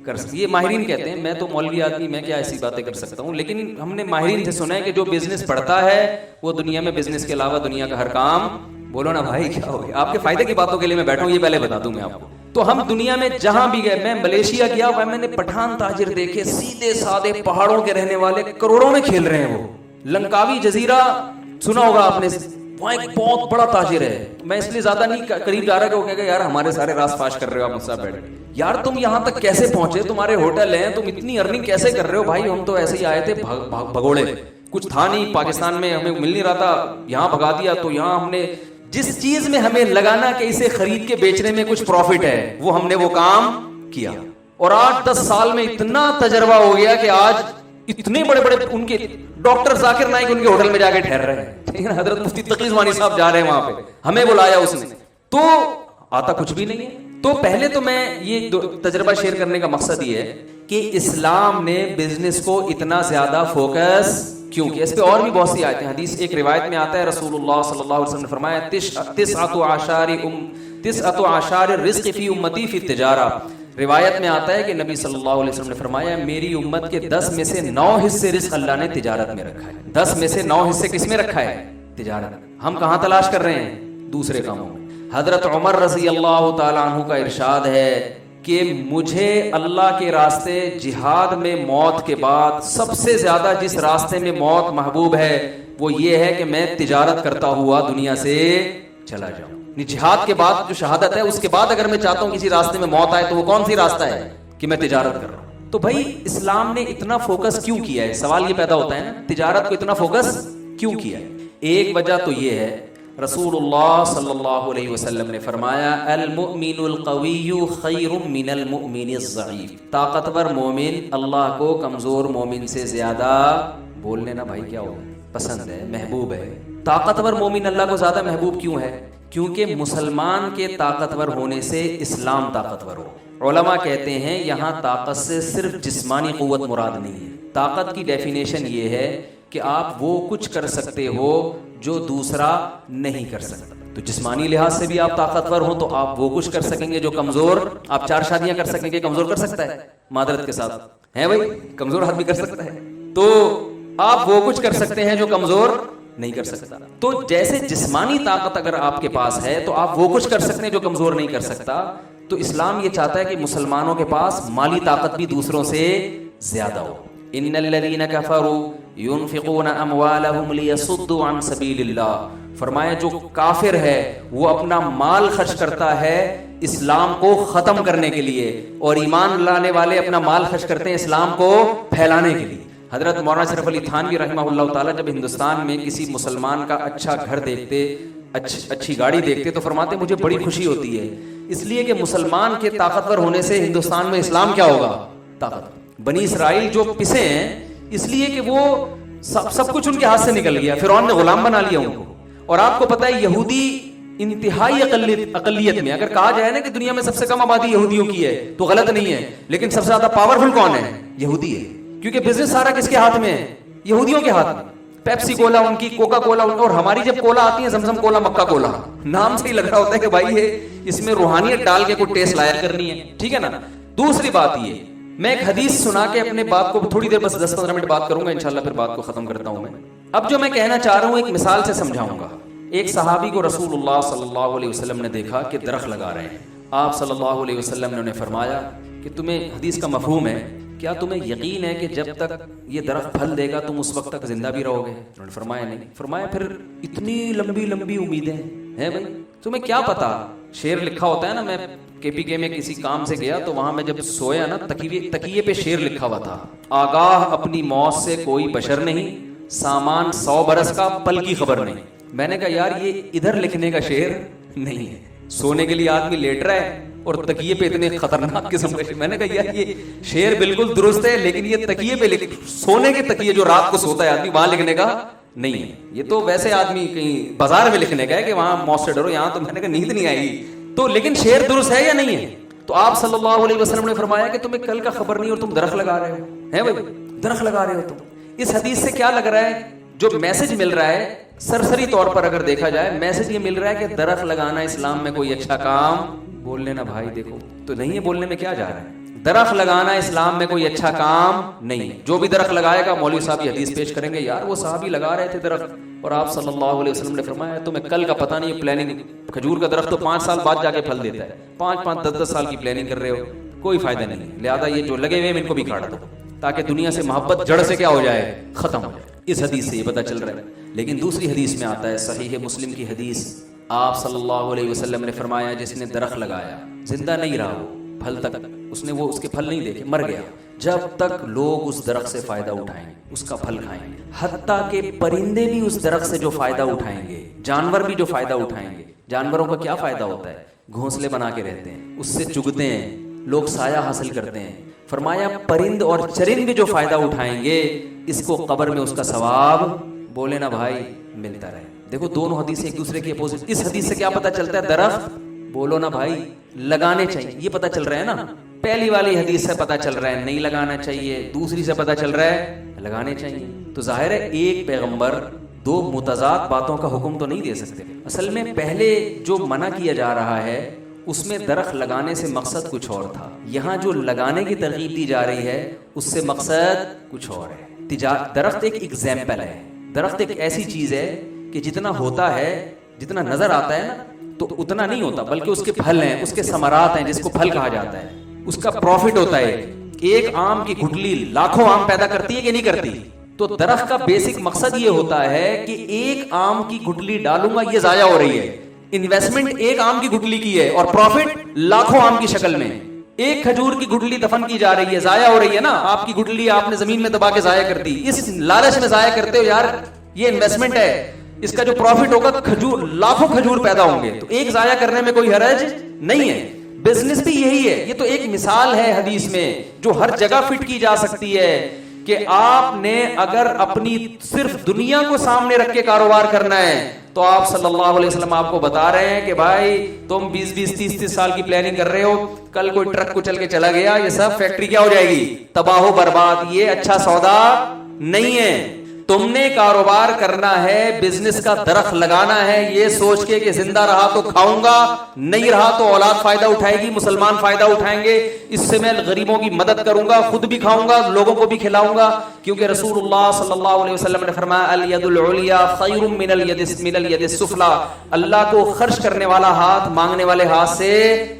کر سکتے. یہ ماہرین کہتے ہیں, میں تو مولوی آدمی, میں کیا ایسی باتیں کر سکتا ہوں, لیکن ہم نے ماہرین سے سنا ہے کہ جو بزنس پڑھتا ہے وہ دنیا میں بزنس کے علاوہ دنیا کا ہر کام بولو نا بھائی کیا ہو گیا. آپ کے فائدے کی باتوں کے لیے میں بیٹھا ہوں, یہ پہلے بتا دوں میں آپ کو. تو ہم دنیا میں جہاں بھی گئے, میں ملیشیا گیا, میں نے پٹھان تاجر دیکھے, سیدھے سادے پہاڑوں کے رہنے والے, کروڑوں میں کھیل رہے ہیں. وہ لنکاوی جزیرہ سنا ہوگا آپ نے, وہاں ایک بہت بڑا تاجر ہے. میں اس لیے زیادہ نہیں قریب جا رہا کہ وہ کہے گا یار ہمارے سارے راز فاش کر رہے ہو آپ مجھ سے بیٹھ. یار تم یہاں تک کیسے پہنچے, تمہارے ہوٹل ہیں, تم اتنی ارننگ کیسے کر رہے ہو؟ بھائی ہم تو ایسے ہی آئے تھے بھگوڑے, کچھ تھا نہیں پاکستان میں, ہمیں مل نہیں رہا تھا, یہاں بھگا دیا. تو یہاں ہم نے جس چیز میں ہمیں لگانا کہ اسے خرید کے بیچنے میں کچھ پروفٹ ہے, وہ ہم نے وہ کام کیا. اور 8-10 سال میں اتنا تجربہ ہو گیا کہ آج اتنے بڑے بڑے ان کے ڈاکٹر ذاکر نائک ان کے ہوٹل میں جا کے ٹھہر رہے ہیں. حضرت مفتی تقی عثمانی صاحب جا رہے ہیں وہاں پہ, ہمیں بلایا اس نے, تو آتا کچھ بھی نہیں ہے. تو پہلے تو میں یہ تجربہ شیئر کرنے کا مقصد یہ ہے کہ اسلام نے بزنس کو اتنا زیادہ فوکس کیوں کیا. اس پہ اور بھی بہت سی آیتیں, حدیث ایک روایت میں آتا ہے رسول اللہ صلی اللہ علیہ وسلم نے فرمایا تسعۃ اعشار الرزق فی امتی فی التجارہ. روایت میں آتا ہے کہ نبی صلی اللہ علیہ وسلم نے فرمایا میری امت کے 10 میں سے 9 حصے رزق اللہ نے تجارت میں رکھا ہے. 10 میں سے 9 حصے کس میں رکھا ہے؟ تجارت. ہم کہاں تلاش کر رہے ہیں؟ دوسرے کاموں میں. حضرت عمر رضی اللہ تعالی عنہ کا ارشاد ہے کہ مجھے اللہ کے راستے جہاد میں موت کے بعد سب سے زیادہ جس راستے میں موت محبوب ہے وہ یہ ہے کہ میں تجارت کرتا ہوا دنیا سے چلا جاؤں. جہاد کے بعد جو شہادت ہے اس کے بعد اگر میں چاہتا ہوں کسی راستے میں موت آئے تو وہ کون سی راستہ ہے کہ میں تجارت کر رہا ہوں. تو بھائی اسلام نے اتنا فوکس کیوں کیا ہے؟ سوال یہ پیدا ہوتا ہے نا, تجارت کو اتنا فوکس کیوں کیا ہے؟ ایک وجہ تو یہ ہے رسول اللہ صلی اللہ علیہ وسلم نے فرمایا المؤمن القوی خیر من المؤمن الضعیف. طاقتور مومن اللہ کو کمزور مومن سے زیادہ, بولنے نا بھائی کیا ہو, پسند ہے, محبوب ہے. طاقتور مومن اللہ کو زیادہ محبوب کیوں ہے؟ کیونکہ مسلمان کے طاقتور ہونے سے اسلام طاقتور ہو. علماء کہتے ہیں یہاں طاقت سے صرف جسمانی قوت مراد نہیں ہے. طاقت کی ڈیفینیشن یہ ہے کہ آپ وہ کچھ کر سکتے ہو جو دوسرا نہیں کر سکتا. تو جسمانی لحاظ سے بھی آپ طاقتور ہوں تو آپ وہ کچھ کر سکیں گے جو کمزور, آپ 4 شادیاں کر سکیں گے, کمزور کر سکتا ہے معذرت کے ساتھ ہے بھائی, کمزور آدمی کر سکتا ہے. تو آپ وہ کچھ کر سکتے ہیں جو کمزور نہیں کر سکتا. تو جیسے جسمانی طاقت اگر آپ کے پاس ہے تو آپ وہ کچھ کر سکتے ہیں جو کمزور نہیں کر سکتا. تو اسلام یہ چاہتا ہے کہ مسلمانوں کے پاس مالی طاقت بھی دوسروں سے زیادہ ہو. ان الذين كفروا ينفقون اموالهم ليصدوا عن سبيل الله. فرمایا جو کافر ہے وہ اپنا مال خرچ کرتا ہے اسلام کو ختم کرنے کے لیے, اور ایمان لانے والے اپنا مال خرچ کرتے ہیں اسلام کو پھیلانے کے لیے. حضرت مولانا اشرف علی تھانوی رحمہ اللہ تعالیٰ جب ہندوستان میں کسی مسلمان کا اچھا گھر دیکھتے, اچھی گاڑی دیکھتے تو فرماتے مجھے بڑی خوشی ہوتی ہے, اس لیے کہ مسلمان کے طاقتور ہونے سے ہندوستان میں اسلام کیا ہوگا؟ طاقتور. بنی اسرائیل جو پسے ہیں اس لیے کہ وہ سب کچھ ان کے ہاتھ سے نکل گیا, فرعون نے غلام بنا لیا ان کو. اور آپ کو پتا ہے یہودی انتہائی اقلیت میں, اگر کہا جائے نا کہ دنیا میں سب سے کم آبادی یہودیوں کی ہے تو غلط نہیں ہے, لیکن سب سے زیادہ پاورفل کون ہے؟ یہودی ہے. کیونکہ بزنس سارا کس کے ہاتھ میں ہے؟ یہودیوں کے ہاتھ میں. پیپسی کولا ان کی, کوکا کولا ان کا, اور ہماری جب کولا آتی ہے زمزم کولا, مکہ کولا, نام سے ہی لگ رہا ہوتا ہے کہ بھائی یہ اس میں روحانیت ڈال کے کوئی ٹیسٹ لایا کرنی ہے, ٹھیک ہے نا. دوسری بات یہ, میں ایک حدیث سنا کے اپنے بات کو تھوڑی دیر بس 10-15 منٹ بات کروں گا انشاءاللہ, پھر بات کو ختم کرتا ہوں میں. اب جو میں کہنا چاہ رہا ہوں ایک مثال سے سمجھاؤں گا. ایک صحابی کو رسول اللہ صلی اللہ علیہ وسلم نے دیکھا کہ درخت لگا رہے ہیں. آپ صلی اللہ علیہ وسلم نے انہیں فرمایا کہ تمہیں حدیث کا مفہوم ہے, کیا تمہیں یقین ہے کہ جب تک یہ درخت پھل دے گا تم اس وقت تک زندہ بھی رہو گے؟ انہوں نے فرمایا نہیں. فرمایا پھر اتنی لمبی لمبی امیدیں ہیں بھائی, تمہیں کیا پتا. شعر لکھا ہوتا ہے نا, میں KPK میں کسی کام سے گیا تو وہاں میں جب سویا نا تکیے پہ شعر لکھا ہوا تھا, آگاہ اپنی موت سے کوئی بشر نہیں, سامان 100 برس کا پل کی خبر نہیں. میں نے کہا یار یہ ادھر لکھنے کا شعر نہیں ہے, سونے کے لیے آدمی لیٹ رہا ہے اور تکیے پہ اتنے خطرناک قسم کا. میں نے کہا یار یہ شعر بالکل درست ہے لیکن یہ تکیے پہ سونے کے تکیے جو رات کو سوتا ہے آدمی وہاں لکھنے کا نہیں ہے. یہ تو ویسے آدمی کہیں بازار میں لکھنے کا ہے کہ وہاں موت سے ڈرو, یہاں تو میں نے کہا نیند نہیں آئے گی. تو لیکن شعر درست ہے یا نہیں ہے؟ تو آپ صلی اللہ علیہ وسلم نے فرمایا کہ تمہیں کل کا خبر نہیں اور تم درخت لگا رہے ہو, ہے بھائی درخت لگا رہے ہو تم. اس حدیث سے کیا لگ رہا ہے, جو میسج مل رہا ہے سرسری طور پر اگر دیکھا جائے, میسج یہ مل رہا ہے کہ درخت لگانا اسلام میں کوئی اچھا کام, بول لینا بھائی دیکھو تو نہیں ہے, بولنے میں کیا جا رہا ہے. درخت لگانا اسلام میں کوئی اچھا کام نہیں ہے. جو بھی درخت لگائے گا مولوی صاحب یہ حدیث پیش کریں گے, یار وہ صحابی لگا رہے تھے درخت اور آپ صلی اللہ علیہ وسلم نے فرمایا تمہیں کل کا پتہ نہیں, پلاننگ کھجور کا درخت تو 5 سال بعد جا کے پھل دیتا ہے، 5 10 سال کی پلاننگ کر رہے ہو، کوئی فائدہ نہیں ہے. لہذا یہ جو لگے ہوئے ہیں ان کو بھی کاٹ دو تاکہ دنیا سے محبت جڑ سے کیا ہو جائے، ختم ہو جائے. اس حدیث سے یہ پتہ چل رہا ہے. لیکن دوسری حدیث میں آتا ہے، صحیح مسلم کی حدیث، آپ صلی اللہ علیہ وسلم نے فرمایا جس نے درخت لگایا، زندہ نہیں رہا وہ پھل تک، اس نے وہ اس کے پھل نہیں دیکھے، مر گیا، جب تک لوگ اس درخت سے فائدہ اٹھائیں گے اس کا پھل کھائیں گے، حتیٰ کہ پرندے بھی اس درخت سے جو فائدہ اٹھائیں گے، جانور بھی جو فائدہ اٹھائیں گے. جانوروں کا کیا فائدہ ہوتا ہے؟ گھونسلے بنا کے رہتے ہیں، اس سے چگتے ہیں، لوگ سایہ حاصل کرتے ہیں. فرمایا پرند اور چرند بھی جو فائدہ اٹھائیں گے اس کو قبر میں اس کا ثواب، بولے نا بھائی، ملتا رہے. دیکھو دونوں حدیثیں ایک دوسرے کی اپوزٹ. اس حدیث سے کیا پتہ چلتا ہے؟ درخت، بولو نا بھائی، لگانے چاہیے. یہ پتہ چل رہا ہے نا، پہلی والی حدیث سے پتہ چل رہا ہے نہیں لگانا چاہیے، دوسری سے پتہ چل رہا ہے لگانے چاہیے. تو ظاہر ہے ایک پیغمبر دو متضاد باتوں کا حکم تو نہیں دے سکتے. اصل میں پہلے جو منع کیا جا رہا ہے اس میں درخت لگانے سے مقصد کچھ اور تھا، یہاں جو لگانے کی ترغیب دی جا رہی ہے اس سے مقصد کچھ اور ہے. درخت ایک ایگزامپل ہے، درخت ایک ایسی چیز ہے کہ جتنا ہوتا ہے، جتنا نظر آتا ہے نا تو اتنا نہیں ہوتا، بلکہ اس کے پھل ہیں، اس کے ثمرات ہیں، جس کو پھل کہا جاتا ہے، اس کا پروفٹ ہوتا ہے. ایک آم کی گٹلی لاکھوں آم پیدا کرتی ہے کہ نہیں کرتی؟ تو درخت کا بیسک مقصد یہ ہوتا ہے کہ ایک آم کی گٹلی ڈالوں گا یہ ضائع ہو رہی ہے، انویسٹمنٹ ایک آم کی گٹلی کی ہے اور پروفٹ لاکھوں آم کی شکل میں. ایک کھجور کی گٹلی دفن کی جا رہی ہے، ضائع ہو رہی ہے نا، آپ کی گٹلی آپ نے زمین میں دبا کے ضائع کر دی، اس لالچ میں ضائع کرتے ہو یار، یہ انویسٹمنٹ ہے، اس کا جو پروفٹ ہوگا کھجور، لاکھوں کھجور پیدا ہوں گے، تو ایک ضائع کرنے میں کوئی حرج نہیں ہے. بزنس بھی یہی ہے. یہ تو ایک مثال ہے حدیث میں جو ہر جگہ فٹ کی جا سکتی ہے کہ آپ نے اگر اپنی صرف دنیا کو سامنے رکھ کے کاروبار کرنا ہے تو آپ صلی اللہ علیہ وسلم آپ کو بتا رہے ہیں کہ بھائی تم 20 30 سال کی پلاننگ کر رہے ہو، کل کوئی ٹرک کچل کے چلا گیا، یہ سب فیکٹری کیا ہو جائے گی، تباہ و برباد. یہ اچھا سودا نہیں ہے. تم نے کاروبار کرنا ہے، بزنس کا درخت لگانا ہے یہ سوچ کے کہ زندہ رہا تو کھاؤں گا، نہیں رہا تو اولاد فائدہ اٹھائے گی، مسلمان فائدہ اٹھائیں گے، اس سے میں غریبوں کی مدد کروں گا، خود بھی کھاؤں گا، لوگوں کو بھی کھلاؤں گا. کیونکہ رسول اللہ صلی اللہ علیہ وسلم نے فرمایا الید العلیٰ خیر من الید السفلی، اللہ کو خرچ کرنے والا ہاتھ مانگنے والے ہاتھ سے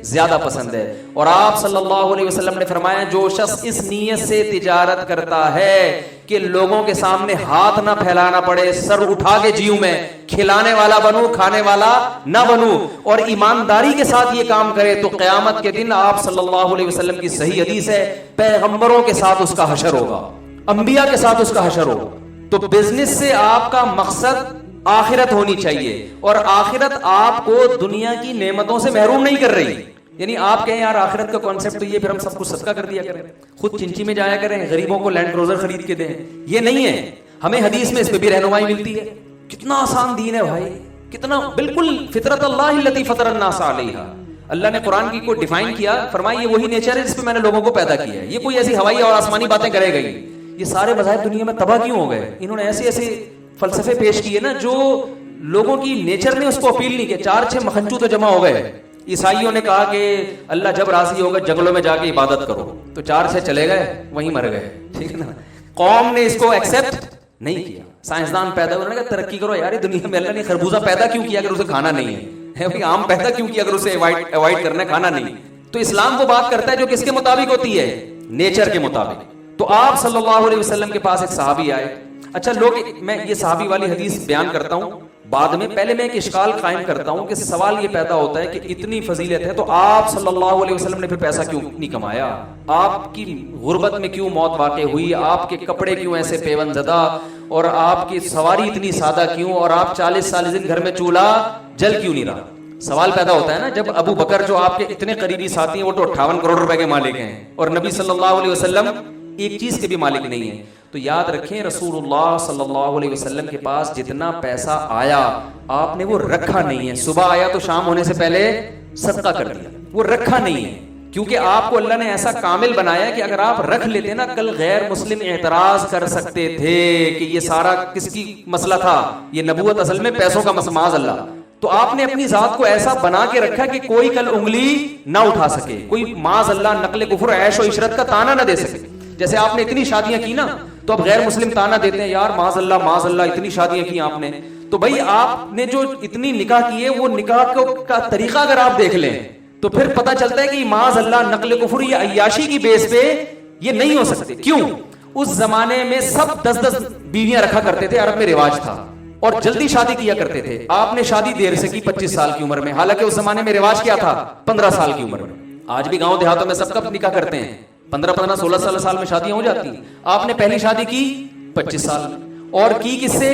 زیادہ پسند ہے. اور آپ صلی اللہ علیہ وسلم نے فرمایا جو شخص اس نیت سے تجارت کرتا ہے کہ لوگوں کے سامنے ہاتھ نہ پھیلانا پڑے، سر اٹھا کے جیوں میں، کھلانے والا بنوں کھانے والا نہ بنوں، اور ایمانداری کے ساتھ یہ کام کرے، تو قیامت کے دن آپ صلی اللہ علیہ وسلم کی صحیح حدیث ہے پیغمبروں کے ساتھ اس کا حشر ہوگا، انبیاء کے ساتھ اس کا حشر ہوگا. تو بزنس سے آپ کا مقصد آخرت ہونی چاہیے، اور آخرت آپ کو دنیا کی نعمتوں سے محروم نہیں کر رہی. یعنی آپ کہیں یار آخرت کا کانسیپٹ تو یہ پھر ہم سب کچھ صدقہ کر دیا کریں، خود چنچی میں جایا کریں، غریبوں کو لینڈ کروزر خرید کے دیں، یہ نہیں ہے. ہمیں حدیث میں اس پہ بھی رہنمائی ملتی ہے. کتنا آسان دین ہے بھائی، کتنا بالکل فطرت اللہ التی فطر الناس علیہا. اللہ نے قرآن کی کو ڈیفائن کیا، فرمایا یہ وہی نیچر ہے جس پہ میں نے لوگوں کو پیدا کیا ہے. یہ کوئی ایسی ہوائی اور آسمانی باتیں کرے گا ہی. یہ سارے مذاہب دنیا میں تباہ کیوں ہو گئے؟ انہوں نے ایسے ایسے فلسفے پیش کیے نا جو لوگوں کی نیچر نے اس کو اپیل نہیں کیا. 4-6 مکھنچو تو جمع ہو گئے. عیسائیوں نے کہا کہ اللہ جب راضی ہوگا جنگلوں میں جا کے عبادت کرو، تو 4-6 چلے گئے، وہیں مر گئے. ٹھیک ہے نا، قوم نے اس کو ایکسپٹ نہیں کیا. سائنسدان پیدا ہونے کا ترقی کرو یار، دنیا میں اللہ نے خربوزہ پیدا کیوں کیا اگر اسے کھانا نہیں ہے؟ آم پیدا کیوں کیا اگر اسے اوائڈ کرنا ہے، کھانا نہیں. تو اسلام وہ بات کرتا ہے جو کس کے مطابق ہوتی ہے؟ نیچر کے مطابق. تو آپ صلی اللہ علیہ وسلم کے پاس ایک صحابی آئے. اچھا لوگ، میں یہ صحابی والی حدیث بیان کرتا ہوں بعد میں، پہلے میں ایک اشکال قائم کرتا ہوں کہ سوال یہ پیدا ہوتا ہے کہ اتنی فضیلت ہے تو آپ صلی اللہ علیہ وسلم نے پھر پیسہ کیوں نہیں کمایا؟ آپ کی غربت میں کیوں موت واقع ہوئی؟ آپ کے کپڑے کیوں ایسے پیون زدہ؟ اور آپ کی سواری اتنی سادہ کیوں؟ اور آپ 40 دن گھر میں چولہا جل کیوں نہیں رہا؟ سوال پیدا ہوتا ہے نا. جب ابو بکر جو آپ کے اتنے قریبی ساتھی ہیں وہ تو 58 کروڑ روپے کے مالک ہیں، اور نبی صلی اللہ علیہ وسلم ایک چیز کے بھی مالک نہیں ہے. تو یاد رکھیں رسول اللہ صلی اللہ علیہ وسلم کے پاس جتنا پیسہ آیا آپ نے وہ رکھا نہیں ہے. صبح آیا تو شام ہونے سے پہلے صدقہ کر دیا، وہ رکھا نہیں ہے. کیونکہ آپ کو اللہ نے ایسا کامل بنایا کہ اگر آپ رکھ لیتے نا، کل غیر مسلم اعتراض کر سکتے تھے کہ یہ سارا کس کی مسئلہ تھا، یہ نبوت اصل میں پیسوں کا مسئلہ. معاذ اللہ. تو آپ نے اپنی ذات کو ایسا بنا کے رکھا کہ کوئی کل انگلی نہ اٹھا سکے، کوئی معاذ اللہ نقل کفر عیش و عشرت کا تانا نہ دے سکے. جیسے آپ نے اتنی شادیاں کی نا، تو اب غیر مسلم تانا دیتے ہیں یار معاذ اللہ اتنی شادیاں کی آپ نے. تو بھائی آپ نے جو اتنی نکاح کی ہے وہ نکاح کا طریقہ اگر آپ دیکھ لیں تو پھر پتا چلتا ہے کہ معاذ اللہ نقل کفر یا عیاشی کی بیس پہ یہ نہیں ہو سکتے. کیوں؟ اس زمانے میں سب 10 بیویاں رکھا کرتے تھے, عرب میں رواج تھا, اور جلدی شادی کیا کرتے تھے. آپ نے شادی دیر سے کی 25 سال کی عمر میں, حالانکہ اس زمانے میں رواج کیا تھا 15 سال کی عمر میں. آج بھی گاؤں دیہاتوں میں سب کب نکاح کرتے ہیں 15 16 سال میں شادیاں ہو جاتی ہیں. آپ نے پہلی شادی کی 25 سال میں, اور کی کس سے؟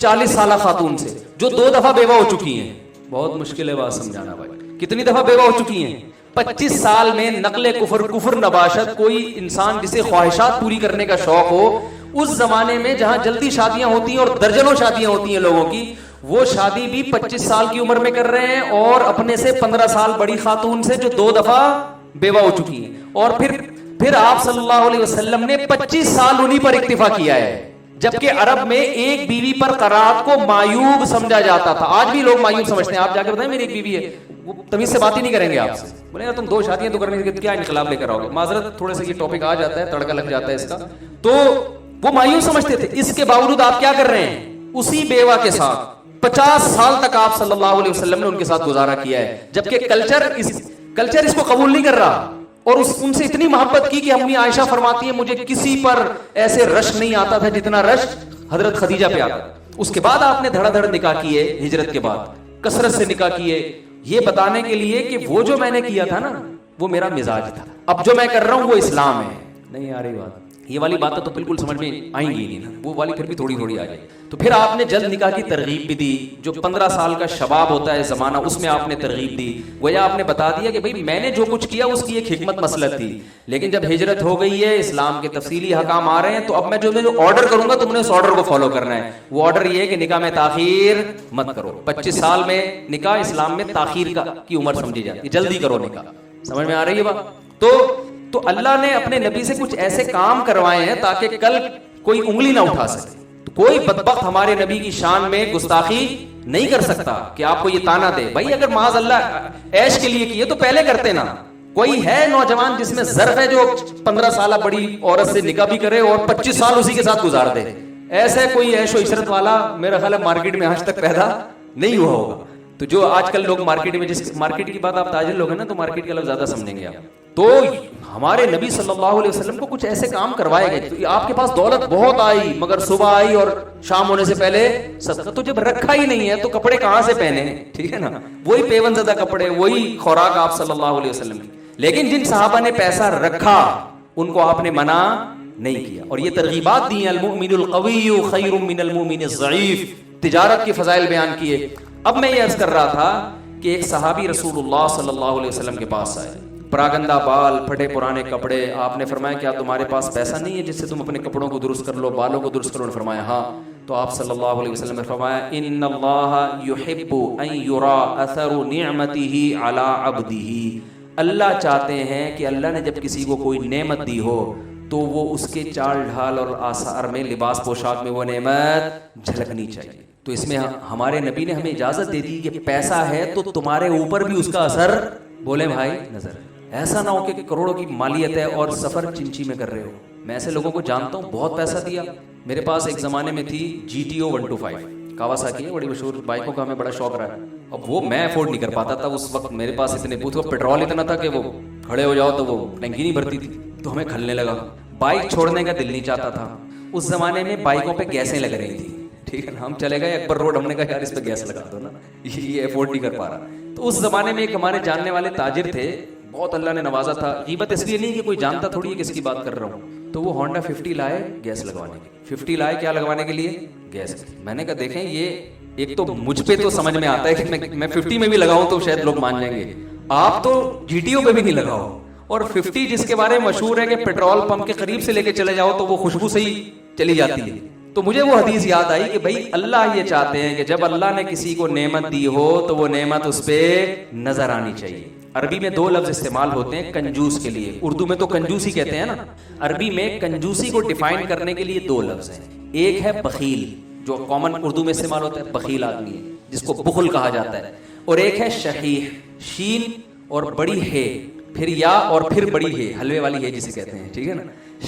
40 سالہ خاتون سے جو 2 دفعہ بیوہ ہو چکی ہیں. بہت مشکل ہے بات سمجھانا بھائی, کتنی دفعہ بیوہ ہو چکی ہیں؟ 25 سال میں. نقل کفر نباشت. کوئی انسان جسے خواہشات پوری کرنے کا شوق ہو, اس زمانے میں جہاں جلدی شادیاں ہوتی ہیں اور درجنوں شادیاں ہوتی ہیں لوگوں کی, وہ شادی بھی 25 سال کی عمر میں کر رہے ہیں, اور اپنے سے 15 سال بڑی خاتون سے جو 2 دفعہ بیوہ ہو چکی ہیں. اور پھر آپ صلی اللہ علیہ وسلم نے 25 سال انہی پر اکتفا کیا ہے, جبکہ عرب میں ایک بیوی پر قرات کو معیوب سمجھا جاتا تھا. آج بھی لوگ معیوب سمجھتے ہیں. آپ جا کے بتائیں میری ایک بیوی ہے, وہ تمیز سے بات ہی نہیں کریں گے آپ سے. بولے یار تم 2 شادیاں تو کرنے کے کیا انقلاب لے کر آؤ گے. معذرت تھوڑے سے یہ ٹاپک آ جاتا ہے, تڑکا لگ جاتا ہے اس کا, تو وہ معیوب سمجھتے تھے. اس کے باوجود آپ کیا کر رہے ہیں؟ اسی بیوہ کے ساتھ 50 سال تک آپ صلی اللہ علیہ وسلم نے ان کے ساتھ گزارا کیا ہے, جبکہ کلچر اس کو قبول نہیں کر رہا. اور ان سے اتنی محبت کی کہ امی عائشہ فرماتی ہے مجھے کسی پر ایسے رش نہیں آتا تھا جتنا رش حضرت خدیجہ پہ آتا. اس کے بعد آپ نے دھڑا دھڑ نکاح کیے, ہجرت کے بعد کثرت سے نکاح کیے, یہ بتانے کے لیے کہ وہ جو میں نے کیا تھا نا وہ میرا مزاج تھا, اب جو میں کر رہا ہوں وہ اسلام ہے. نہیں آ رہی بات؟ یہ والی باتیں تو بالکل سمجھ میں آئیں گی نہیں نا, وہ والی پھر بھی تھوڑی آ جائے. تو پھر آپ نے جلد نکاح کی ترغیب بھی دی. جو 15 سال کا شباب ہوتا ہے زمانہ, اس میں آپ نے ترغیب دی. گویا آپ نے بتا دیا کہ بھئی میں نے جو کچھ کیا اس کی ایک حکمت مسلک تھی, لیکن جب ہجرت ہو گئی ہے, اسلام کے تفصیلی احکام آ رہے ہیں, تو اب میں جو آرڈر کروں گا تم نے اس آرڈر کو فالو کرنا ہے. وہ آرڈر یہ ہے کہ نکاح میں تاخیر مت کرو. 25 سال میں نکاح اسلام میں تاخیر کی عمر سمجھی جاتی ہے, جلدی کرو نکاح. سمجھ میں آ رہی ہے بات؟ تو اللہ نے اپنے نبی سے کچھ ایسے کام کروائے ہیں تاکہ کل کوئی انگلی نہ اٹھا سکے. تو کوئی بدبخت ہمارے نبی کی شان میں گستاخی نہیں کر سکتا کہ آپ کو یہ تانا دے. بھائی اگر معاذ اللہ عیش کے لیے کیے تو پہلے کرتے نا. کوئی ہے نوجوان جس میں ظرف ہے جو 15 سالہ بڑی عورت سے نکاح بھی کرے اور 25 سال اسی کے ساتھ گزار دے؟ ایسے کوئی عیش و عشرت والا میرا خیال ہے مارکیٹ میں آج تک پیدا نہیں ہوا ہوگا. تو جو آج کل لوگ مارکیٹ میں, جس مارکیٹ کی بات آپ تاجر لوگ ہیں نا, تو مارکیٹ کا لفظ زیادہ سمجھیں گے آپ. تو ہمارے نبی صلی اللہ علیہ وسلم کو کچھ ایسے کام کروائے گئے. تو آپ کے پاس دولت بہت آئی, مگر صبح آئی اور شام ہونے سے پہلے صدقہ. تو جب رکھا ہی نہیں ہے تو کپڑے کہاں سے پہنے؟ ٹھیک ہے نا, وہی پیون زدہ کپڑے, وہی خوراک آپ صلی اللہ علیہ وسلم کی. لیکن جن صحابہ نے پیسہ رکھا ان کو آپ نے منع نہیں کیا, اور یہ ترغیبات دی ہیں. المؤمن القوی خیر من المؤمن الضعیف, تجارت کے فضائل بیان کیے. اب میں یہ عرض کر رہا تھا کہ ایک صحابی رسول اللہ صلی اللہ علیہ وسلم کے پاس آئے, پراگندہ بال, پھٹے پرانے کپڑے. آپ نے فرمایا کیا تمہارے پاس پیسہ نہیں ہے جس سے تم اپنے کپڑوں کو درست کر لو, بالوں کو درست کرو؟ نے فرمایا ہاں. تو آپ صلی اللہ علیہ وسلم نے فرمایا ان اللہ یحب ان یرا اثر نعمته علی عبده. اللہ چاہتے ہیں کہ اللہ نے جب کسی کو کوئی نعمت دی ہو تو وہ اس کے چال ڈھال اور آثار میں, لباس پوشاک میں وہ نعمت جھلکنی چاہیے. تو اس میں ہمارے نبی نے ہمیں اجازت دے دی کہ پیسہ ہے تو تمہارے اوپر بھی اس کا اثر, بولے بھائی, نظر. ایسا نہ ہو کہ کروڑوں کی مالیت ہے اور سفر چنچی میں کر رہے ہو. میں ایسے لوگوں کو جانتا ہوں, بہت پیسہ دیا. میرے پاس ایک زمانے میں تھی GTO 125 کاواساکی ہے, بڑی مشہور بائکوں کا ہمیں بڑا شوق رہا ہے. اب وہ میں افورڈ نہیں کر پاتا تھا اس وقت, میرے پاس اتنے بوتھ, پیٹرول اتنا تھا کہ وہ کھڑے ہو جاؤ تو وہ ٹینکی نہیں بھرتی تھی. تو ہمیں کھلنے لگا, بائک چھوڑنے کا دل نہیں چاہتا تھا. اس زمانے میں بائکوں پہ گیسیں لگ رہی تھی, ٹھیک ہے نا. ہم چلے گئے اکبر روڈ, ہم نے کہا یار اس پہ گیس لگا دو نا, یہ افورڈ نہیں کر پا رہا. تو اس زمانے میں ایک ہمارے جاننے والے تاجر تھے, بہت اللہ نے نوازا تھا. غیبت اس لیے نہیں کہ کوئی جانتا تھوڑی ہے کس کی بات کر رہا ہوں. تو وہ ہونڈا 50 لائے گیس لگوانے کے لیے. 50 لائے کیا لگوانے کے لیے؟ گیس. میں نے کہا دیکھیں یہ ایک تو مجھ پہ تو سمجھ میں آتا ہے کہ میں 50 میں بھی لگاؤں تو شاید لوگ مان جائیں گے, آپ تو GTO پہ بھی نہیں لگاؤ. اور 50 جس کے بارے میں مشہور ہے کہ پیٹرول پمپ کے قریب سے لے کے چلے جاؤ تو وہ خوشبو سے ہی چلی جاتی ہے. تو مجھے وہ حدیث یاد آئی کہ بھائی اللہ یہ چاہتے ہیں کہ جب اللہ نے کسی کو نعمت دی ہو تو وہ نعمت اس پہ نظر آنی چاہیے. عربی میں 2 لفظ استعمال ہوتے ہیں کنجوس کے لیے, اردو میں تو کنجوسی کہتے ہیں نا. عربی میں کنجوسی کو ڈیفائن کرنے کے لیے 2 لفظ ہیں. ایک ہے بخیل, جو کامن اردو میں استعمال ہوتا ہے, بخیل آدمی ہے جس کو بخل کہا جاتا ہے. اور ایک ہے شحیح, شین اور بڑی ہے, پھر یا اور پھر بڑی ہے, حلوے والی ہے جسے کہتے ہیں, ٹھیک ہے نا.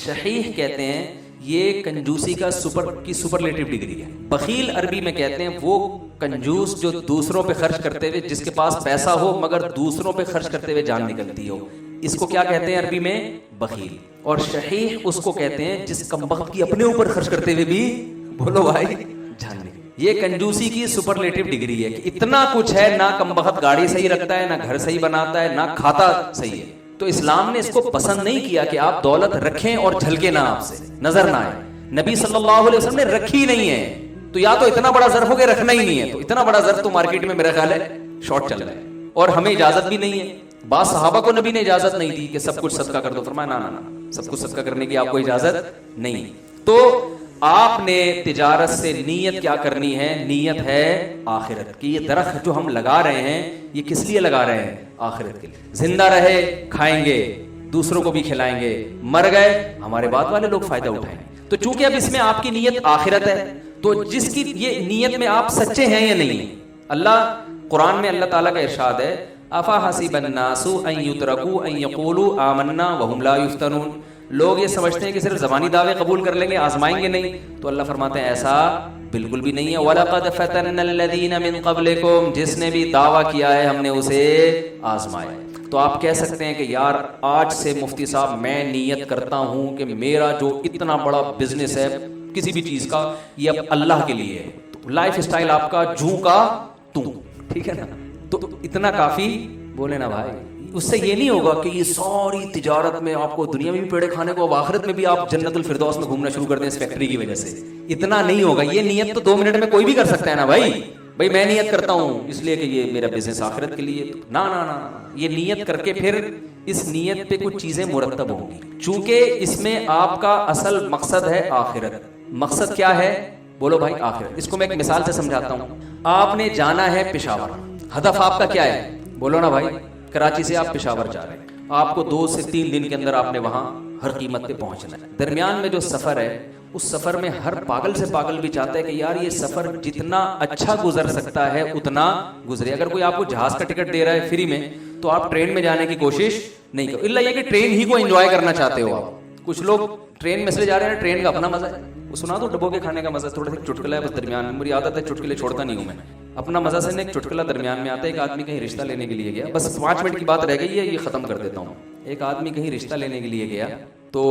شحیح کہتے ہیں یہ کنجوسی کا سپرلیٹو ڈگری ہے. بخیل عربی میں کہتے ہیں وہ کنجوس جو دوسروں پہ خرچ کرتے ہوئے، جس کے پاس پیسہ ہو مگر دوسروں پہ خرچ کرتے ہوئے جان نکلتی ہو، اس کو کیا کہتے ہیں عربی میں؟ بخیل. اور شحیح اس کو کہتے ہیں جس کمبخت کی اپنے اوپر خرچ کرتے ہوئے بھی، بولو بھائی، جان نکلتی. یہ کنجوسی کی سپرلیٹو ڈگری ہے کہ اتنا کچھ ہے، نہ کمبخت گاڑی صحیح رکھتا ہے، نہ گھر صحیح بناتا ہے، نہ کھاتا صحیح ہے. تو اسلام نے اس کو پسند نہیں کیا کہ آپ دولت رکھیں اور جھلکے نہ، آپ سے نظر نہ آئے. نبی صلی اللہ علیہ وسلم نے رکھی نہیں ہے. تو یا تو اتنا بڑا ظرف ہو کے رکھنا ہی نہیں ہے، تو اتنا بڑا ظرف تو مارکیٹ میں میرا خیال ہے شارٹ چل رہا ہے، اور ہمیں اجازت بھی نہیں ہے. بعض صحابہ کو نبی نے اجازت نہیں دی کہ سب کچھ صدقہ کر دو، فرمایا نہ، سب کچھ صدقہ کرنے کی آپ کو اجازت نہیں. تو آپ نے تجارت سے نیت کیا کرنی ہے؟ نیت ہے آخرت کی. یہ درخت جو ہم لگا رہے ہیں یہ کس لیے لگا رہے ہیں؟ آخرت کے لیے. زندہ رہے کھائیں گے، دوسروں کو بھی کھلائیں گے، مر گئے ہمارے بعد والے لوگ فائدہ اٹھائیں گے. تو چونکہ اب اس میں آپ کی نیت آخرت ہے، تو جس کی یہ نیت میں آپ سچے ہیں یا نہیں. اللہ قرآن میں اللہ تعالیٰ کا ارشاد ہے، افحسب الناس ان یترکوا ان یقولوا آمنا وهم لا یفتنون. لوگ یہ سمجھتے ہیں کہ صرف زبانی دعوے قبول کر لیں گے، آزمائیں گے نہیں. تو اللہ فرماتے ہیں ایسا بالکل بھی نہیں ہے. وَلَقَدْ فَتَنَّا الَّذِينَ مِن قَبْلِكُمْ، جس نے بھی دعویٰ کیا ہے ہم نے اسے آزمایا. تو آپ کہہ سکتے ہیں کہ یار آج سے مفتی صاحب میں نیت کرتا ہوں کہ میرا جو اتنا بڑا بزنس ہے کسی بھی چیز کا، یہ اب اللہ کے لیے ہے. لائف اسٹائل آپ کا جوں کا توں، ٹھیک ہے نا؟ تو اتنا کافی بولے نا بھائی. اس سے یہ نہیں ہوگا کہ یہ ساری تجارت میں آپ کو دنیا میں بھی پیڑے کھانے کو، اب آخرت میں بھی آپ جنت الفردوس میں گھومنا شروع کر دیں اس فیکٹری کی وجہ سے. اتنا نہیں ہوگا. یہ نیت تو 2 منٹ میں کوئی بھی کر سکتا ہے نا بھائی میں نیت کرتا ہوں اس لیے کہ یہ میرا بزنس آخرت کے لیے. نہ نہ نہ، یہ نیت کر کے پھر اس نیت پہ کچھ چیزیں مرتب ہوں گی، چونکہ اس میں آپ کا اصل مقصد ہے آخرت. مقصد کیا ہے؟ بولو بھائی آخرت. اس کو میں ایک مثال سے سمجھاتا ہوں. آپ نے جانا ہے پشاور، ہدف آپ کا کیا ہے؟ بولو نا بھائی. کراچی سے آپ پشاور جا رہے ہیں، آپ کو 2 سے 3 دن کے اندر آپ نے وہاں ہر قیمت پہ پہنچنا ہے. درمیان میں جو سفر ہے اس سفر میں ہر پاگل سے پاگل بھی چاہتا ہے کہ یار یہ سفر جتنا اچھا گزر سکتا ہے اتنا گزرے. اگر کوئی آپ کو جہاز کا ٹکٹ دے رہا ہے فری میں تو آپ ٹرین میں جانے کی کوشش نہیں کرو، الا یہ کہ ٹرین ہی کو انجوائے کرنا چاہتے ہو آپ. کچھ لوگ ٹرین میں سے جا رہے ہیں، ٹرین کا اپنا مزہ ہے. وہ سنا دو ڈبو کے کھانے کا مزہ، تھوڑا سا چٹکلا ہے بس درمیان میں. میری عادت ہے چٹکلے چھوڑتا نہیں ہوں میں. اپنا مزہ سے ایک چٹکلا درمیان میں آتا ہے. ایک آدمی کہیں رشتہ لینے کے لیے گیا، بس 5 منٹ کی بات رہ گئی ہے، یہ ختم کر دیتا ہوں. ایک آدمی کہیں رشتہ لینے کے لیے گیا تو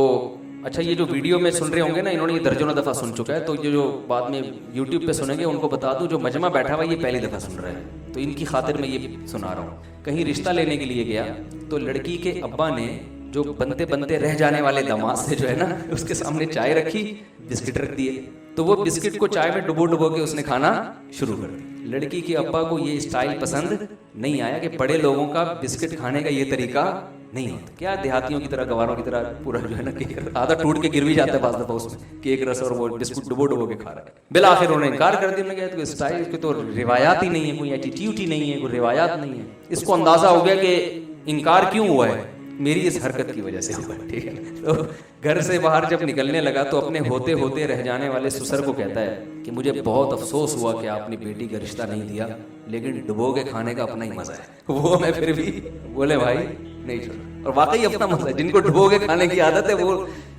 اچھا یہ جو ویڈیو میں سن رہے ہوں گے نا، انہوں نے یہ درجنوں دفعہ سن چکا ہے، تو یہ جو بعد میں یوٹیوب پہ سنیں گے ان کو بتا دوں جو مجمع بیٹھا ہوا یہ پہلی دفعہ سن رہے ہیں، تو ان کی خاطر میں یہ سنا رہا ہوں. کہیں رشتہ لینے کے لیے گیا تو لڑکی کے ابا نے جو بنتے بنتے رہ جانے والے داماد سے جو ہے نا اس کے سامنے چائے رکھی، بسکٹ رکھ دیے. تو وہ بسکٹ کو چائے میں ڈبو ڈبو کے اس نے کھانا شروع کر دیا. لڑکی کے ابا کو یہ اسٹائل پسند نہیں آیا کہ بڑے لوگوں کا بسکٹ کھانے کا یہ طریقہ نہیں ہوتا. کیا دیہاتیوں کی طرح گواروں کی طرح پورا جو ہے نا آدھا ٹوٹ کے گر بھی جاتا ہے بعض دفعہ اس میں کیک رس اور وہ بسکٹ ڈبو ڈبو کے کھا رہا ہے. بالآخر انہوں نے انکار کر دیا. انہوں نے کہا تو اسٹائل کی تو روایات ہی نہیں ہے، کوئی ایٹیٹیوڈ ہی نہیں ہے، کوئی روایات نہیں ہے. اس کو اندازہ ہو گیا کہ انکار کیوں ہوا ہے، میری اس حرکت کی وجہ سے ہوا ہے. ٹھیک ہے، تو گھر سے باہر جب نکلنے لگا تو اپنے ہوتے ہوتے رہ جانے والے سسر کو کہتا ہے کہ مجھے بہت افسوس ہوا کہ آپ نے بیٹی کا رشتہ نہیں دیا، لیکن ڈبو کے کھانے کا اپنا ہی مزہ ہے، وہ میں پھر بھی بولے بھائی نہیں چھوڑا. اور واقعی اپنا مزہ ہے. جن کو ڈبو کے کھانے کی عادت ہے وہ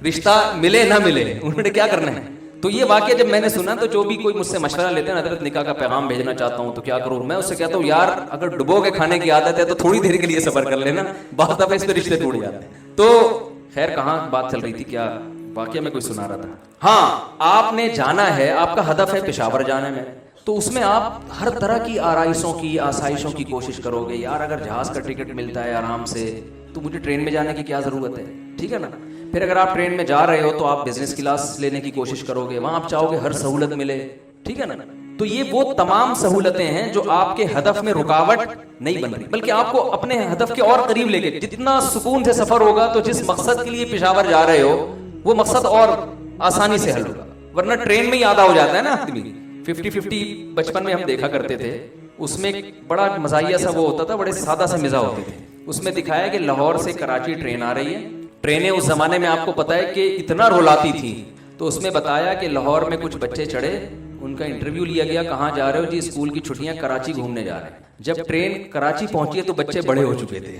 رشتہ ملے نہ ملے انہوں نے کیا کرنا ہے. تو یہ واقعہ جب میں نے سنا تو جو بھی کوئی مجھ سے مشورہ لیتے ہیں حضرت نکاح کا پیغام بھیجنا چاہتا ہوں تو کیا کروں، میں اس سے کہتا ہوں یار اگر ڈبو کے کھانے کی عادت ہے تو تھوڑی دیر کے لیے صبر کر لینا، بعض دفعہ اس پہ رشتے ٹوٹ جاتے ہیں. تو خیر کہاں بات چل رہی تھی، کیا واقعہ میں کوئی سنا رہا تھا. ہاں آپ نے جانا ہے، آپ کا ہدف ہے پشاور جانے میں، تو اس میں آپ ہر طرح کی آرائشوں کی آسائشوں کی کوشش کرو گے. یار اگر جہاز کا ٹکٹ ملتا ہے آرام سے تو مجھے ٹرین میں جانے کی کیا ضرورت ہے، ٹھیک ہے نا. پھر اگر آپ ٹرین میں جا رہے ہو تو آپ بزنس کلاس لینے کی کوشش کرو گے، وہاں آپ چاہو گے ہر سہولت ملے، ٹھیک ہے نا. تو یہ وہ تمام سہولتیں ہیں جو آپ کے ہدف میں رکاوٹ نہیں بن رہی، بلکہ آپ کو اپنے ہدف کے اور قریب لے کے جتنا سکون سے سفر ہوگا تو جس مقصد کے لیے پشاور جا رہے ہو وہ مقصد اور آسانی سے حل ہوگا. ورنہ ٹرین میں ہی آدھا ہو جاتا ہے نا آدمی. 50-50 بچپن میں ہم دیکھا کرتے تھے، اس میں بڑا مزاحیہ سا وہ ہوتا تھا، بڑے سادہ سا مزاح ہوتے تھے. اس میں دکھایا کہ لاہور سے کراچی ٹرین آ رہی ہے. ٹرینیں اس زمانے میں آپ کو پتا ہے کہ اتنا رولاتی تھی، تو اس میں بتایا کہ لاہور میں کچھ بچے چڑھے، ان کا انٹرویو لیا گیا، کہاں جا رہے ہو؟ جی اسکول کی چھٹیاں، کراچی گھومنے جا رہے ہیں. جب ٹرین کراچی پہنچی ہے تو بچے بڑے ہو چکے تھے.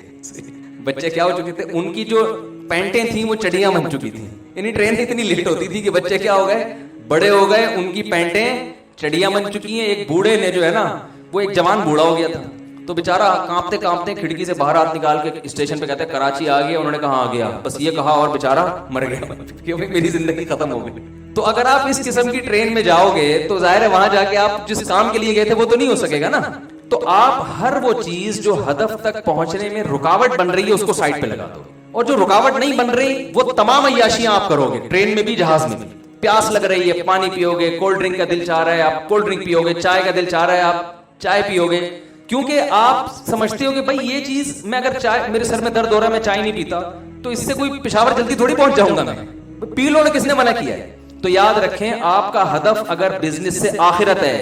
بچے کیا ہو چکے تھے؟ ان کی جو پینٹیں تھیں وہ چڑیاں بن چکی تھیں. یعنی ٹرین اتنی لیٹ ہوتی تھی کہ بچے کیا ہو گئے, بڑے ہو گئے, ان کی پینٹیں چڑیاں بن چکی ہیں. ایک بوڑھے نے جو ہے نا وہ ایک جوان بوڑھا ہو گیا تھا, تو بیچارہ کانپتے کانپتے کھڑکی سے باہر ہاتھ نکال کے اسٹیشن پہ کہتے ہیں کراچی آ گیا. انہوں نے کہا آ گیا, بس یہ کہا اور بیچارہ مر گیا, کیونکہ میری زندگی ختم ہو گئی. تو اگر آپ اس قسم کی ٹرین میں جاؤ گے تو ظاہر ہے وہاں جا کے آپ جس کام کے لیے گئے تھے وہ تو نہیں ہو سکے گا نا. تو آپ ہر وہ چیز جو ہدف تک پہنچنے میں رکاوٹ بن رہی ہے اس کو سائڈ پہ لگا دو, اور جو رکاوٹ نہیں بن رہی وہ تمام عیاشیاں آپ کرو گے, ٹرین میں بھی جہاز میں بھی. پیاس لگ رہی ہے پانی پیو گے, کولڈ ڈرنک کا دل چاہ رہا ہے آپ کولڈ ڈرنک پیو گے, چائے کا دل چاہ رہا ہے آپ چائے پیو گے, کیونکہ آپ سمجھتے ہو کہ بھائی یہ چیز میں اگر چائے, میرے سر میں درد ہو رہا ہے میں چائے نہیں پیتا تو اس سے کوئی پشاور جلدی تھوڑی پہنچ جاؤں گا میں, پی لو نا, کس نے منع کیا ہے. تو یاد رکھیں آپ کا ہدف اگر بزنس سے آخرت ہے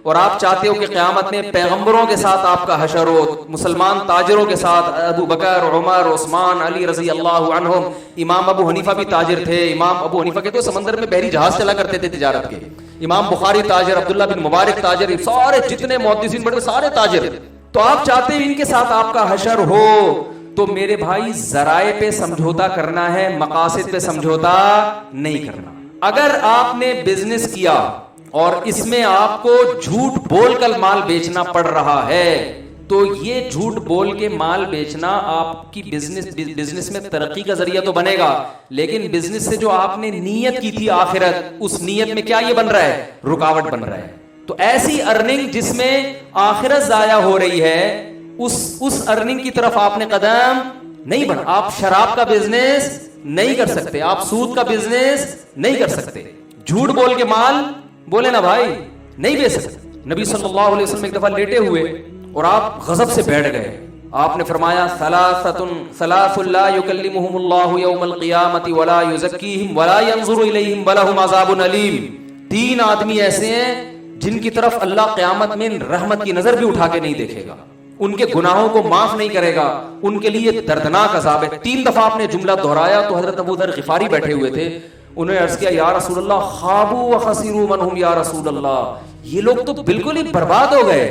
اور آپ چاہتے ہو کہ قیامت میں پیغمبروں کے ساتھ آپ کا حشر ہو, مسلمان تاجروں کے ساتھ, ابو بکر, عمر, عثمان, علی رضی اللہ عنہم, امام ابو حنیفہ بھی تاجر تھے, امام ابو حنیفہ کے تو سمندر میں بحری جہاز چلا کرتے تھے تجارت کے, امام بخاری تاجر, عبداللہ بن مبارک تاجر, سارے جتنے محدثین بڑے سارے تاجر. تو آپ چاہتے ہیں ان کے ساتھ آپ کا حشر ہو, تو میرے بھائی ذرائع پہ سمجھوتا کرنا ہے, مقاصد پہ سمجھوتا نہیں کرنا. اگر آپ نے بزنس کیا اور اس میں آپ کو جھوٹ بول کر مال بیچنا پڑ رہا ہے تو یہ جھوٹ بول کے مال بیچنا آپ کی بزنس میں ترقی کا ذریعہ تو بنے گا, لیکن بزنس سے جو آپ نے نیت کی تھی آخرت, اس نیت میں کیا یہ بن رہا ہے, رکاوٹ بن رہا ہے. تو ایسی ارننگ جس میں آخرت ضائع ہو رہی ہے اس ارننگ کی طرف آپ نے قدم نہیں بڑھا. آپ شراب کا بزنس نہیں کر سکتے, آپ سود کا بزنس نہیں کر سکتے, جھوٹ بول کے مال بولے نا بھائی نہیں بیچ سکتے. نبی صلی اللہ علیہ وسلم ایک دفعہ لیٹے ہوئے اور آپ غضب سے بیٹھ گئے. آپ نے فرمایا ثلاث لا یکلمہم اللہ یوم القیامۃ ولا یزکیہم ولا ینظر الیہم ولہم عذاب علیم. 3 آدمی ایسے ہیں جن کی طرف اللہ قیامت میں رحمت کی نظر بھی اٹھا کے نہیں دیکھے گا, ان کے گناہوں کو معاف نہیں کرے گا, ان کے لیے دردناک عذاب ہے. 3 دفعہ آپ نے جملہ دہرایا تو حضرت ابو ذر غفاری بیٹھے ہوئے تھے, انہوں نے عرض کیا یا رسول اللہ خابوا وخسروا من هم یا رسول اللہ, یہ لوگ تو بالکل ہی برباد ہو گئے,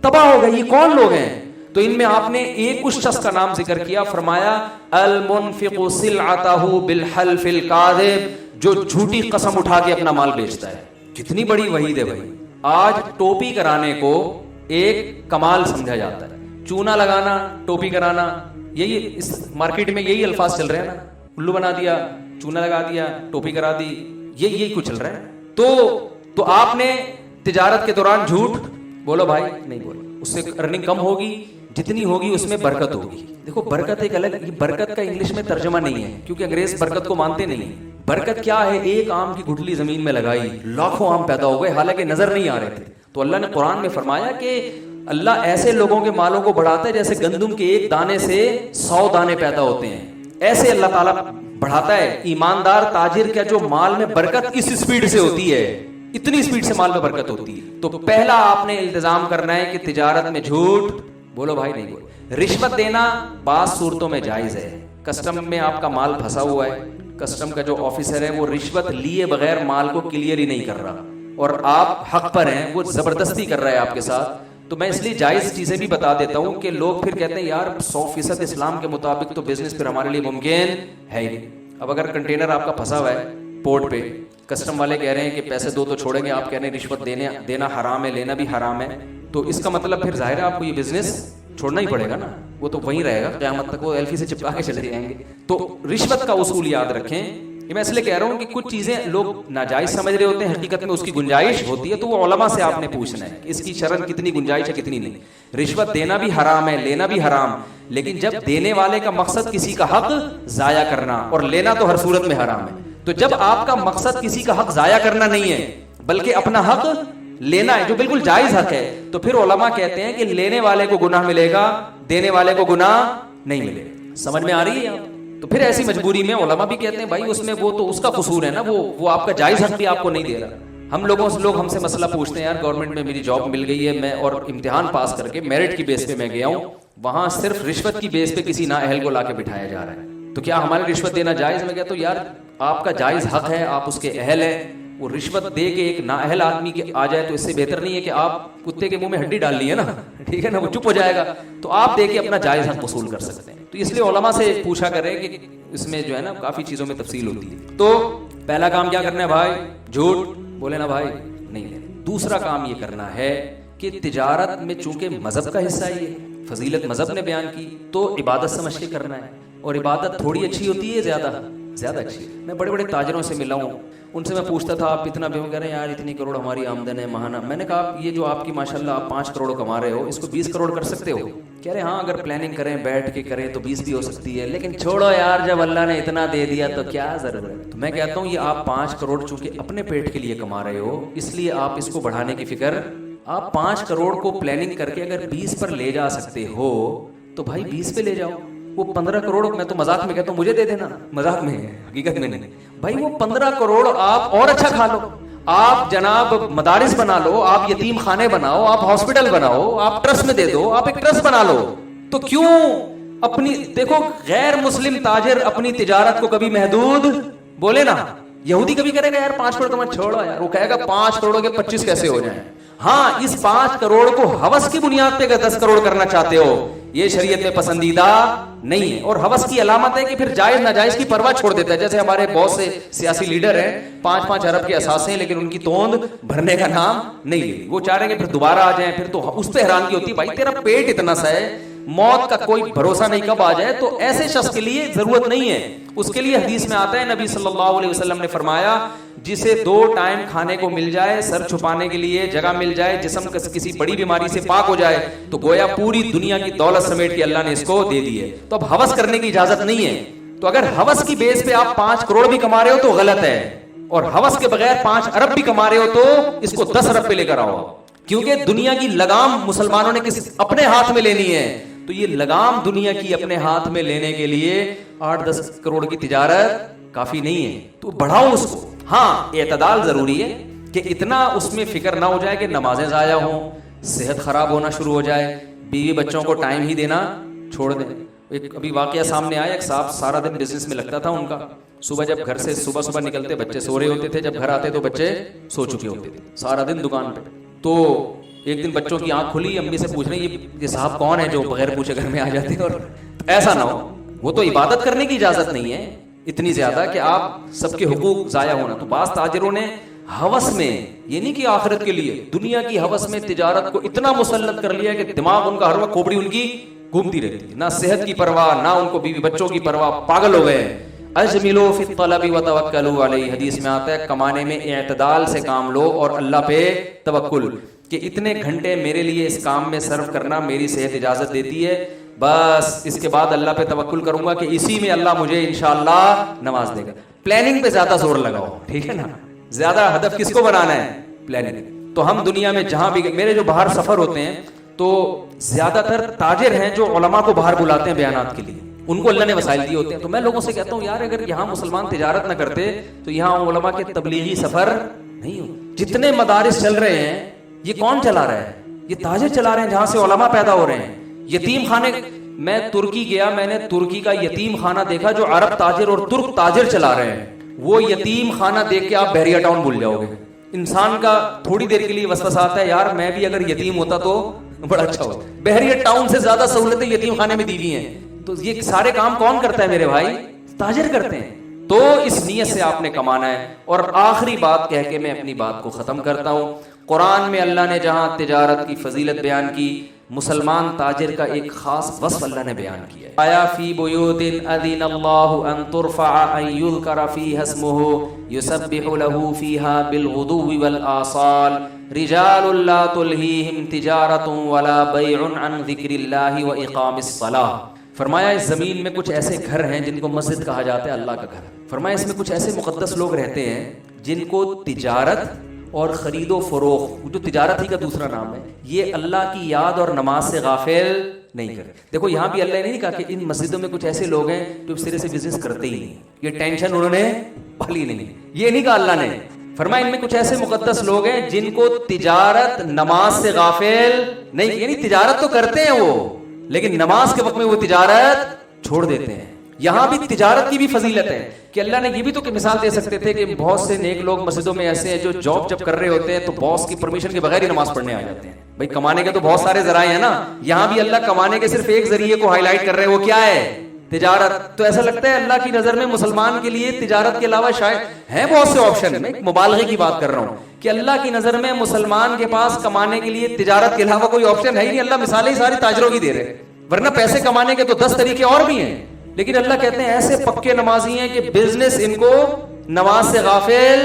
تباہ ہو گئے, یہ کون لوگ ہیں؟ تو ان میں آپ نے ایک اس شخص کا نام ذکر کیا, فرمایا المنفق سلعتہ بالحلف الکاذب, جو جھوٹی قسم اٹھا کے اپنا مال بیچتا ہے. کتنی بڑی وعید ہے بھائی. آج ٹوپی کرانے کو ایک کمال سمجھا جاتا ہے, چونا لگانا, ٹوپی کرانا, یہی اس مارکیٹ میں یہی الفاظ چل رہے ہیں نا, الو بنا دیا, چونا لگا دیا, ٹوپی کرا دی, یہی کچھ چل رہا ہے. تو آپ نے تجارت کے دوران جھوٹ بولو بھائی نہیں بولو, اس سے ارننگ کم ہوگی, جتنی ہوگی اس میں برکت ہوگی. دیکھو برکت ایک الگ, یہ برکت کا انگلش میں ترجمہ نہیں ہے کیونکہ انگریز برکت کو مانتے نہیں. برکت کیا ہے, ایک آم کی گٹھلی زمین میں لگائی, لاکھوں آم پیدا ہو گئے, حالانکہ نظر نہیں آ رہے تھے. تو اللہ نے قرآن میں فرمایا کہ اللہ ایسے لوگوں کے مالوں کو بڑھاتا ہے جیسے گندم کے ایک دانے سے 100 دانے پیدا ہوتے ہیں, ایسے اللہ تعالیٰ بڑھاتا ہے. ایماندار تاجر کا جو مال میں برکت اس سپیڈ سے ہوتی ہے, اتنی سپیڈ سے مال میں برکت ہوتی ہے. تو پہلا آپ نے التزام کرنا ہے کہ تجارت میں جھوٹ بولو بھائی نہیں بولو. رشوت دینا بعض صورتوں میں جائز ہے. کسٹم میں آپ کا مال پھنسا ہوا ہے, کسٹم کا جو آفیسر ہے وہ رشوت لیے بغیر مال کو کلیئر ہی نہیں کر رہا اور آپ حق پر ہیں, وہ زبردستی کر رہا ہے آپ کے ساتھ. تو میں اس لیے جائز چیزیں بھی بتا دیتا ہوں کہ لوگ پھر کہتے ہیں یار 100% اسلام کے مطابق تو بزنس پھر ہمارے لیے ممکن ہے ہی. اب اگر کنٹینر آپ کا پھنسا ہوا ہے پورٹ پہ, کسٹم والے کہہ رہے ہیں کہ پیسے دو تو چھوڑیں گے, آپ کہہ رہے ہیں رشوت دینا حرام ہے, لینا بھی حرام ہے, تو اس کا مطلب پھر ظاہر ہے آپ کو یہ بزنس چھوڑنا ہی پڑے گا نا, وہ تو وہیں رہے گا قیامت تک, وہ ایلفی سے چپکا کے چلے جائیں گے. تو رشوت کا اصول یاد رکھیں. یہ میں اس لیے کہہ رہا ہوں کہ کچھ چیزیں لوگ ناجائز سمجھ رہے ہوتے ہیں, حقیقت میں اس کی گنجائش ہوتی ہے, تو وہ علماء سے آپ نے پوچھنا ہے اس کی شرعاً کتنی گنجائش ہے کتنی نہیں. رشوت دینا بھی حرام ہے, لینا بھی حرام, لیکن جب دینے والے کا مقصد کسی کا حق ضائع کرنا, اور لینا تو ہر صورت میں حرام ہے, تو جب آپ کا مقصد کسی کا حق ضائع کرنا نہیں ہے بلکہ اپنا حق لینا ہے جو بالکل جائز حق ہے, تو پھر علماء کہتے ہیں کہ لینے والے کو گناہ ملے گا, دینے والے کو گناہ نہیں ملے گا. سمجھ میں آ رہی ہے؟ تو پھر ایسی مجبوری میں علماء بھی کہتے ہیں بھائی اس میں وہ تو اس کا قصور ہے نا, وہ آپ کا جائز حق بھی آپ کو نہیں دے رہا. لوگ ہم سے مسئلہ پوچھتے ہیں یار گورنمنٹ میں میری جاب مل گئی ہے, میں اور امتحان پاس کر کے میرٹ کی بیس پہ میں گیا ہوں, وہاں صرف رشوت کی بیس پہ کسی نااہل کو لا کے بٹھایا جا رہا ہے, تو کیا ہمارے رشوت دینا جائز؟ میں کہتا ہوں یار آپ کا جائز حق ہے, آپ اس کے اہل ہیں, وہ رشوت دے کے ایک نااہل آدمی کے آ جائے تو اس سے بہتر نہیں ہے کہ آپ کتے کے منہ میں ہڈی ڈال لی ہے نا، ٹھیک ہے نا، وہ چپ ہو جائے گا، تو آپ دے کے اپنا جائز حق وصول کر سکتے ہیں. تو اس لیے علماء سے پوچھا کریں کہ اس میں جو ہے نا کافی چیزوں میں تفصیل ہوتی ہے. تو پہلا کام کیا کرنا ہے بھائی؟ جھوٹ بولے نا بھائی، نہیں لینا. دوسرا کام یہ کرنا ہے کہ تجارت میں چونکہ مذہب کا حصہ ہی ہے، فضیلت مذہب نے بیان کی، تو عبادت سمجھ کے کرنا ہے. اور عبادت تھوڑی اچھی ہوتی ہے، زیادہ اچھی. میں بڑے بڑے تاجروں سے ملا ہوں، ان سے میں پوچھتا تھا آپ اتنا کہہ رہے ہیں یار اتنی کروڑ ہماری آمدن ہے ماہانہ. میں نے کہا یہ جو آپ کی ماشاءاللہ آپ 5 کروڑ کما رہے ہو، اس کو 20 کروڑ کر سکتے ہو؟ کہہ رہے ہاں اگر پلاننگ کریں بیٹھ کے کریں تو 20 بھی ہو سکتی ہے، لیکن چھوڑو یار جب اللہ نے اتنا دے دیا تو کیا ضرورت. تو میں کہتا ہوں یہ آپ 5 کروڑ چونکہ اپنے پیٹ کے لیے کما رہے ہو، اس لیے آپ اس کو بڑھانے کی فکر، آپ 5 کروڑ کو پلاننگ کر کے اگر 20 پر لے جا سکتے ہو تو بھائی 20 پہ لے جاؤ. وہ 15 کروڑ میں تو مذاق میں کہتا ہوں مجھے دے دینا، مذاق میں ہے، حقیقت میں نہیں بھائی. وہ 15 کروڑ آپ اور اچھا کھا لو، آپ جناب مدارس بنا لو، آپ یتیم خانے بناؤ، آپ ہاسپٹل بناؤ، آپ ٹرسٹ میں دے دو، آپ ایک ٹرسٹ بنا لو. تو کیوں اپنی دیکھو غیر مسلم تاجر اپنی تجارت کو کبھی محدود بولے نا. یہودی کبھی کرے گا یار 5 کروڑ کما، چھوڑو یار، وہ کہے گا 5 کروڑ کے 25 کیسے ہو جائیں. ہاں اس 5 کروڑ کو ہوس کی بنیاد پہ اگر 10 کروڑ کرنا چاہتے ہو یہ شریعت میں پسندیدہ نہیں ہے. اور ہوس کی علامت ہے کہ پھر جائز ناجائز کی پرواہ چھوڑ دیتا ہے. جیسے ہمارے بہت سے سیاسی لیڈر ہیں 5-5 ارب کے اثاثے ہیں لیکن ان کی توند بھرنے کا نام نہیں ہے. وہ چاہ رہے ہیں کہ پھر دوبارہ آ جائیں، پھر تو اس پہ حیرانگی ہوتی ہے بھائی تیرا پیٹ اتنا سا ہے، موت کا کوئی بھروسہ نہیں کب آ جائے. تو ایسے شخص کے لیے ضرورت نہیں ہے. اس کے لیے حدیث میں آتا ہے نبی صلی اللہ علیہ وسلم نے فرمایا جسے 2 ٹائم کھانے کو مل جائے، سر چھپانے کے لیے جگہ مل جائے، جسم کسی بڑی بیماری سے پاک ہو جائے، تو گویا پوری دنیا کی دولت سمیٹ کے اللہ نے اس کو دے دی ہے. تو اب ہوس کرنے کی اجازت نہیں ہے. تو اگر ہوس کی بیس پہ آپ 5 کروڑ بھی کما رہے ہو تو غلط ہے، اور ہوس کے بغیر 5 ارب بھی کما رہے ہو تو اس کو 10 ارب پہ لے کر آؤ. کیونکہ دنیا کی لگام مسلمانوں نے اپنے ہاتھ میں لینی ہے. تو یہ لگام دنیا کی اپنے ہاتھ میں لینے کے لیے 8-10 کروڑ کی تجارت کافی نہیں ہے. تو بڑھاؤ اس کو. ہاں اعتدال ضروری ہے کہ اتنا اس میں فکر نہ ہو جائے کہ نمازیں ضائع ہوں، صحت خراب ہونا شروع ہو جائے، بیوی بچوں کو ٹائم ہی دینا چھوڑ دیں. ایک ابھی واقعہ سامنے آیا، ایک صاحب سارا دن بزنس میں لگتا تھا ان کا. صبح جب گھر سے صبح نکلتے بچے سو رہے ہوتے تھے، جب گھر آتے تو بچے سو چکے ہوتے تھے، سارا دن دکان پہ. تو ایک دن بچوں کی آنکھ کھلی، امی سے پوچھ رہے ہیں یہ صاحب کون ہے جو بغیر پوچھے گھر میں آ جاتے ہیں. اور ایسا نہ ہو، وہ تو عبادت کرنے کی اجازت نہیں ہے اتنی زیادہ کہ آپ سب کے حقوق ضائع ہونا. تو بعض تاجروں نے ہوس میں، یہ نہیں کہ آخرت کے لیے، دنیا کی ہوس میں تجارت کو اتنا مسلط کر لیا کہ دماغ ان کا ہر وقت کھوپڑی ان کی گھومتی رہتی ہے، نہ صحت کی پرواہ، نہ ان کو بیوی بچوں کی پرواہ، پاگل ہو گئے. اجملوا فی الطلب وتوکلوا علیہ، حدیث میں آتا ہے کمانے میں اعتدال سے کام لو اور اللہ پہ توکل، کہ اتنے گھنٹے میرے لیے اس کام میں صرف کرنا میری صحت اجازت دیتی ہے، بس اس کے بعد اللہ پہ توکل کروں گا کہ اسی میں اللہ مجھے انشاءاللہ نواز دے گا. پلاننگ پہ زیادہ زور لگاؤ، ٹھیک ہے نا. زیادہ ہدف کس کو بنانا ہے؟ پلاننگ. تو ہم دنیا میں جہاں بھی، میرے جو باہر سفر ہوتے ہیں تو زیادہ تر تاجر ہیں جو علماء کو باہر بلاتے ہیں بیانات کے لیے، ان کو اللہ نے وسائل دیے ہوتے ہیں. تو میں لوگوں سے کہتا ہوں یار اگر یہاں مسلمان تجارت نہ کرتے تو یہاں علماء کے تبلیغی سفر نہیں ہو. جتنے مدارس چل رہے ہیں یہ کون چلا رہا ہے؟ یہ تاجر چلا رہے ہیں جہاں سے علماء پیدا ہو رہے ہیں. یتیم خانے، میں ترکی گیا، میں نے ترکی کا یتیم خانہ دیکھا جو عرب تاجر اور ترک تاجر چلا رہے ہیں. وہ یتیم خانہ دیکھ کے آپ بحریہ ٹاؤن بھول جاؤ گے. انسان کا تھوڑی دیر کے لیے وسوسہ آتا ہے یار میں بھی اگر یتیم ہوتا تو بڑا اچھا ہوتا. بحریہ ٹاؤن سے زیادہ سہولتیں یتیم خانے میں دی ہوئی ہیں. تو یہ سارے کام کون کرتا ہے میرے بھائی؟ تاجر کرتے ہیں. تو اس نیت سے آپ نے کمانا ہے. اور آخری بات کہہ کے میں اپنی بات کو ختم کرتا ہوں. قرآن میں اللہ نے جہاں تجارت کی فضیلت بیان کی، مسلمان تاجر کا ایک خاص وصف اللہ نے بیان کیا ہے. آیا فی بیوت اذن اللہ ان ترفع ان یذکر فیہا اسمہ یسبح لہ فیہا بالغدو والآصال رجال لا تلہیہم تجارت ولا بیع عن ذکر اللہ واقام الصلاۃ. فرمایا اس زمین میں کچھ ایسے گھر ہیں جن کو مسجد کہا جاتا ہے، اللہ کا گھر. فرمایا اس میں کچھ ایسے مقدس لوگ رہتے ہیں جن کو تجارت اور خرید و فروخت، جو تجارت ہی کا دوسرا نام ہے، یہ اللہ کی یاد اور نماز سے غافل نہیں کرتے. دیکھو یہاں بھی اللہ نے نہیں کہا کہ ان مسجدوں میں کچھ ایسے لوگ ہیں جو سرے سے بزنس کرتے ہی نہیں، یہ ٹینشن انہوں نے پالی نہیں، یہ نہیں کہا اللہ نے. فرمایا ان میں کچھ ایسے مقدس لوگ ہیں جن کو تجارت نماز سے غافل نہیں، یعنی تجارت تو کرتے ہیں وہ لیکن نماز کے وقت میں وہ تجارت چھوڑ دیتے ہیں. یہاں بھی تجارت کی بھی فضیلت ہے کہ اللہ نے یہ بھی تو کہ مثال دے سکتے تھے کہ بہت سے نیک لوگ مسجدوں میں ایسے ہیں جو جاب جب کر رہے ہوتے ہیں تو باس کی پرمیشن کے بغیر ہی نماز پڑھنے آ جاتے ہیں. بھائی کمانے کے تو بہت سارے ذرائع ہیں نا, یہاں بھی اللہ کمانے کے صرف ایک ذریعے کو ہائی لائٹ کر رہے ہیں, وہ کیا ہے؟ تجارت. تو ایسا لگتا ہے اللہ کی نظر میں مسلمان کے لیے تجارت کے علاوہ شاید ہیں بہت سے آپشن. میں مبالغے کی بات کر رہا ہوں کہ اللہ کی نظر میں مسلمان کے پاس کمانے کے لیے تجارت کے علاوہ کوئی آپشن ہے ہی نہیں. اللہ مثالیں ہی ساری تاجروں کی دے رہے ہیں, ورنہ پیسے کمانے کے تو 10 طریقے اور بھی ہیں. لیکن اللہ کہتے ہیں ایسے پکے نمازی ہیں کہ بزنس ان کو نماز سے غافل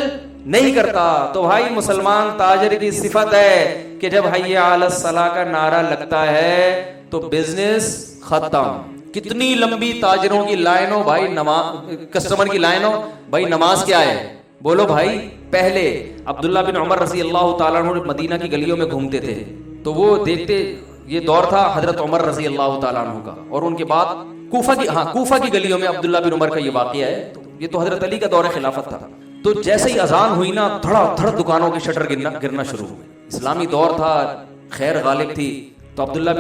نہیں کرتا. تو بھائی مسلمان تاجر کی صفت ہے کہ جب حی علی الصلاۃ کا نعرہ لگتا ہے تو بزنس ختم. کتنی لمبی تاجروں کی لائنوں بھائی, نماز کسٹمر کی لائنوں. بھائی نماز کیا ہے بولو بھائی. پہلے عبداللہ بن عمر رضی اللہ تعالیٰ عنہ مدینہ کی گلیوں میں گھومتے تھے تو وہ دیکھتے, یہ دور تھا حضرت عمر رضی اللہ تعالیٰ عنہ کا, اور ان کے بعد کوفہ کی گلیوں میں عبداللہ بن عمر کا یہ واقعہ ہے. یہ تو حضرت علی کا دور خلافت تھا. تو جیسے ہی اذان ہوئی نا دھڑا دھڑ دکانوں کے شٹر گرنا شروع ہوئے. اسلامی دور تھا, خیر غالب تھی. تو عبداللہ بن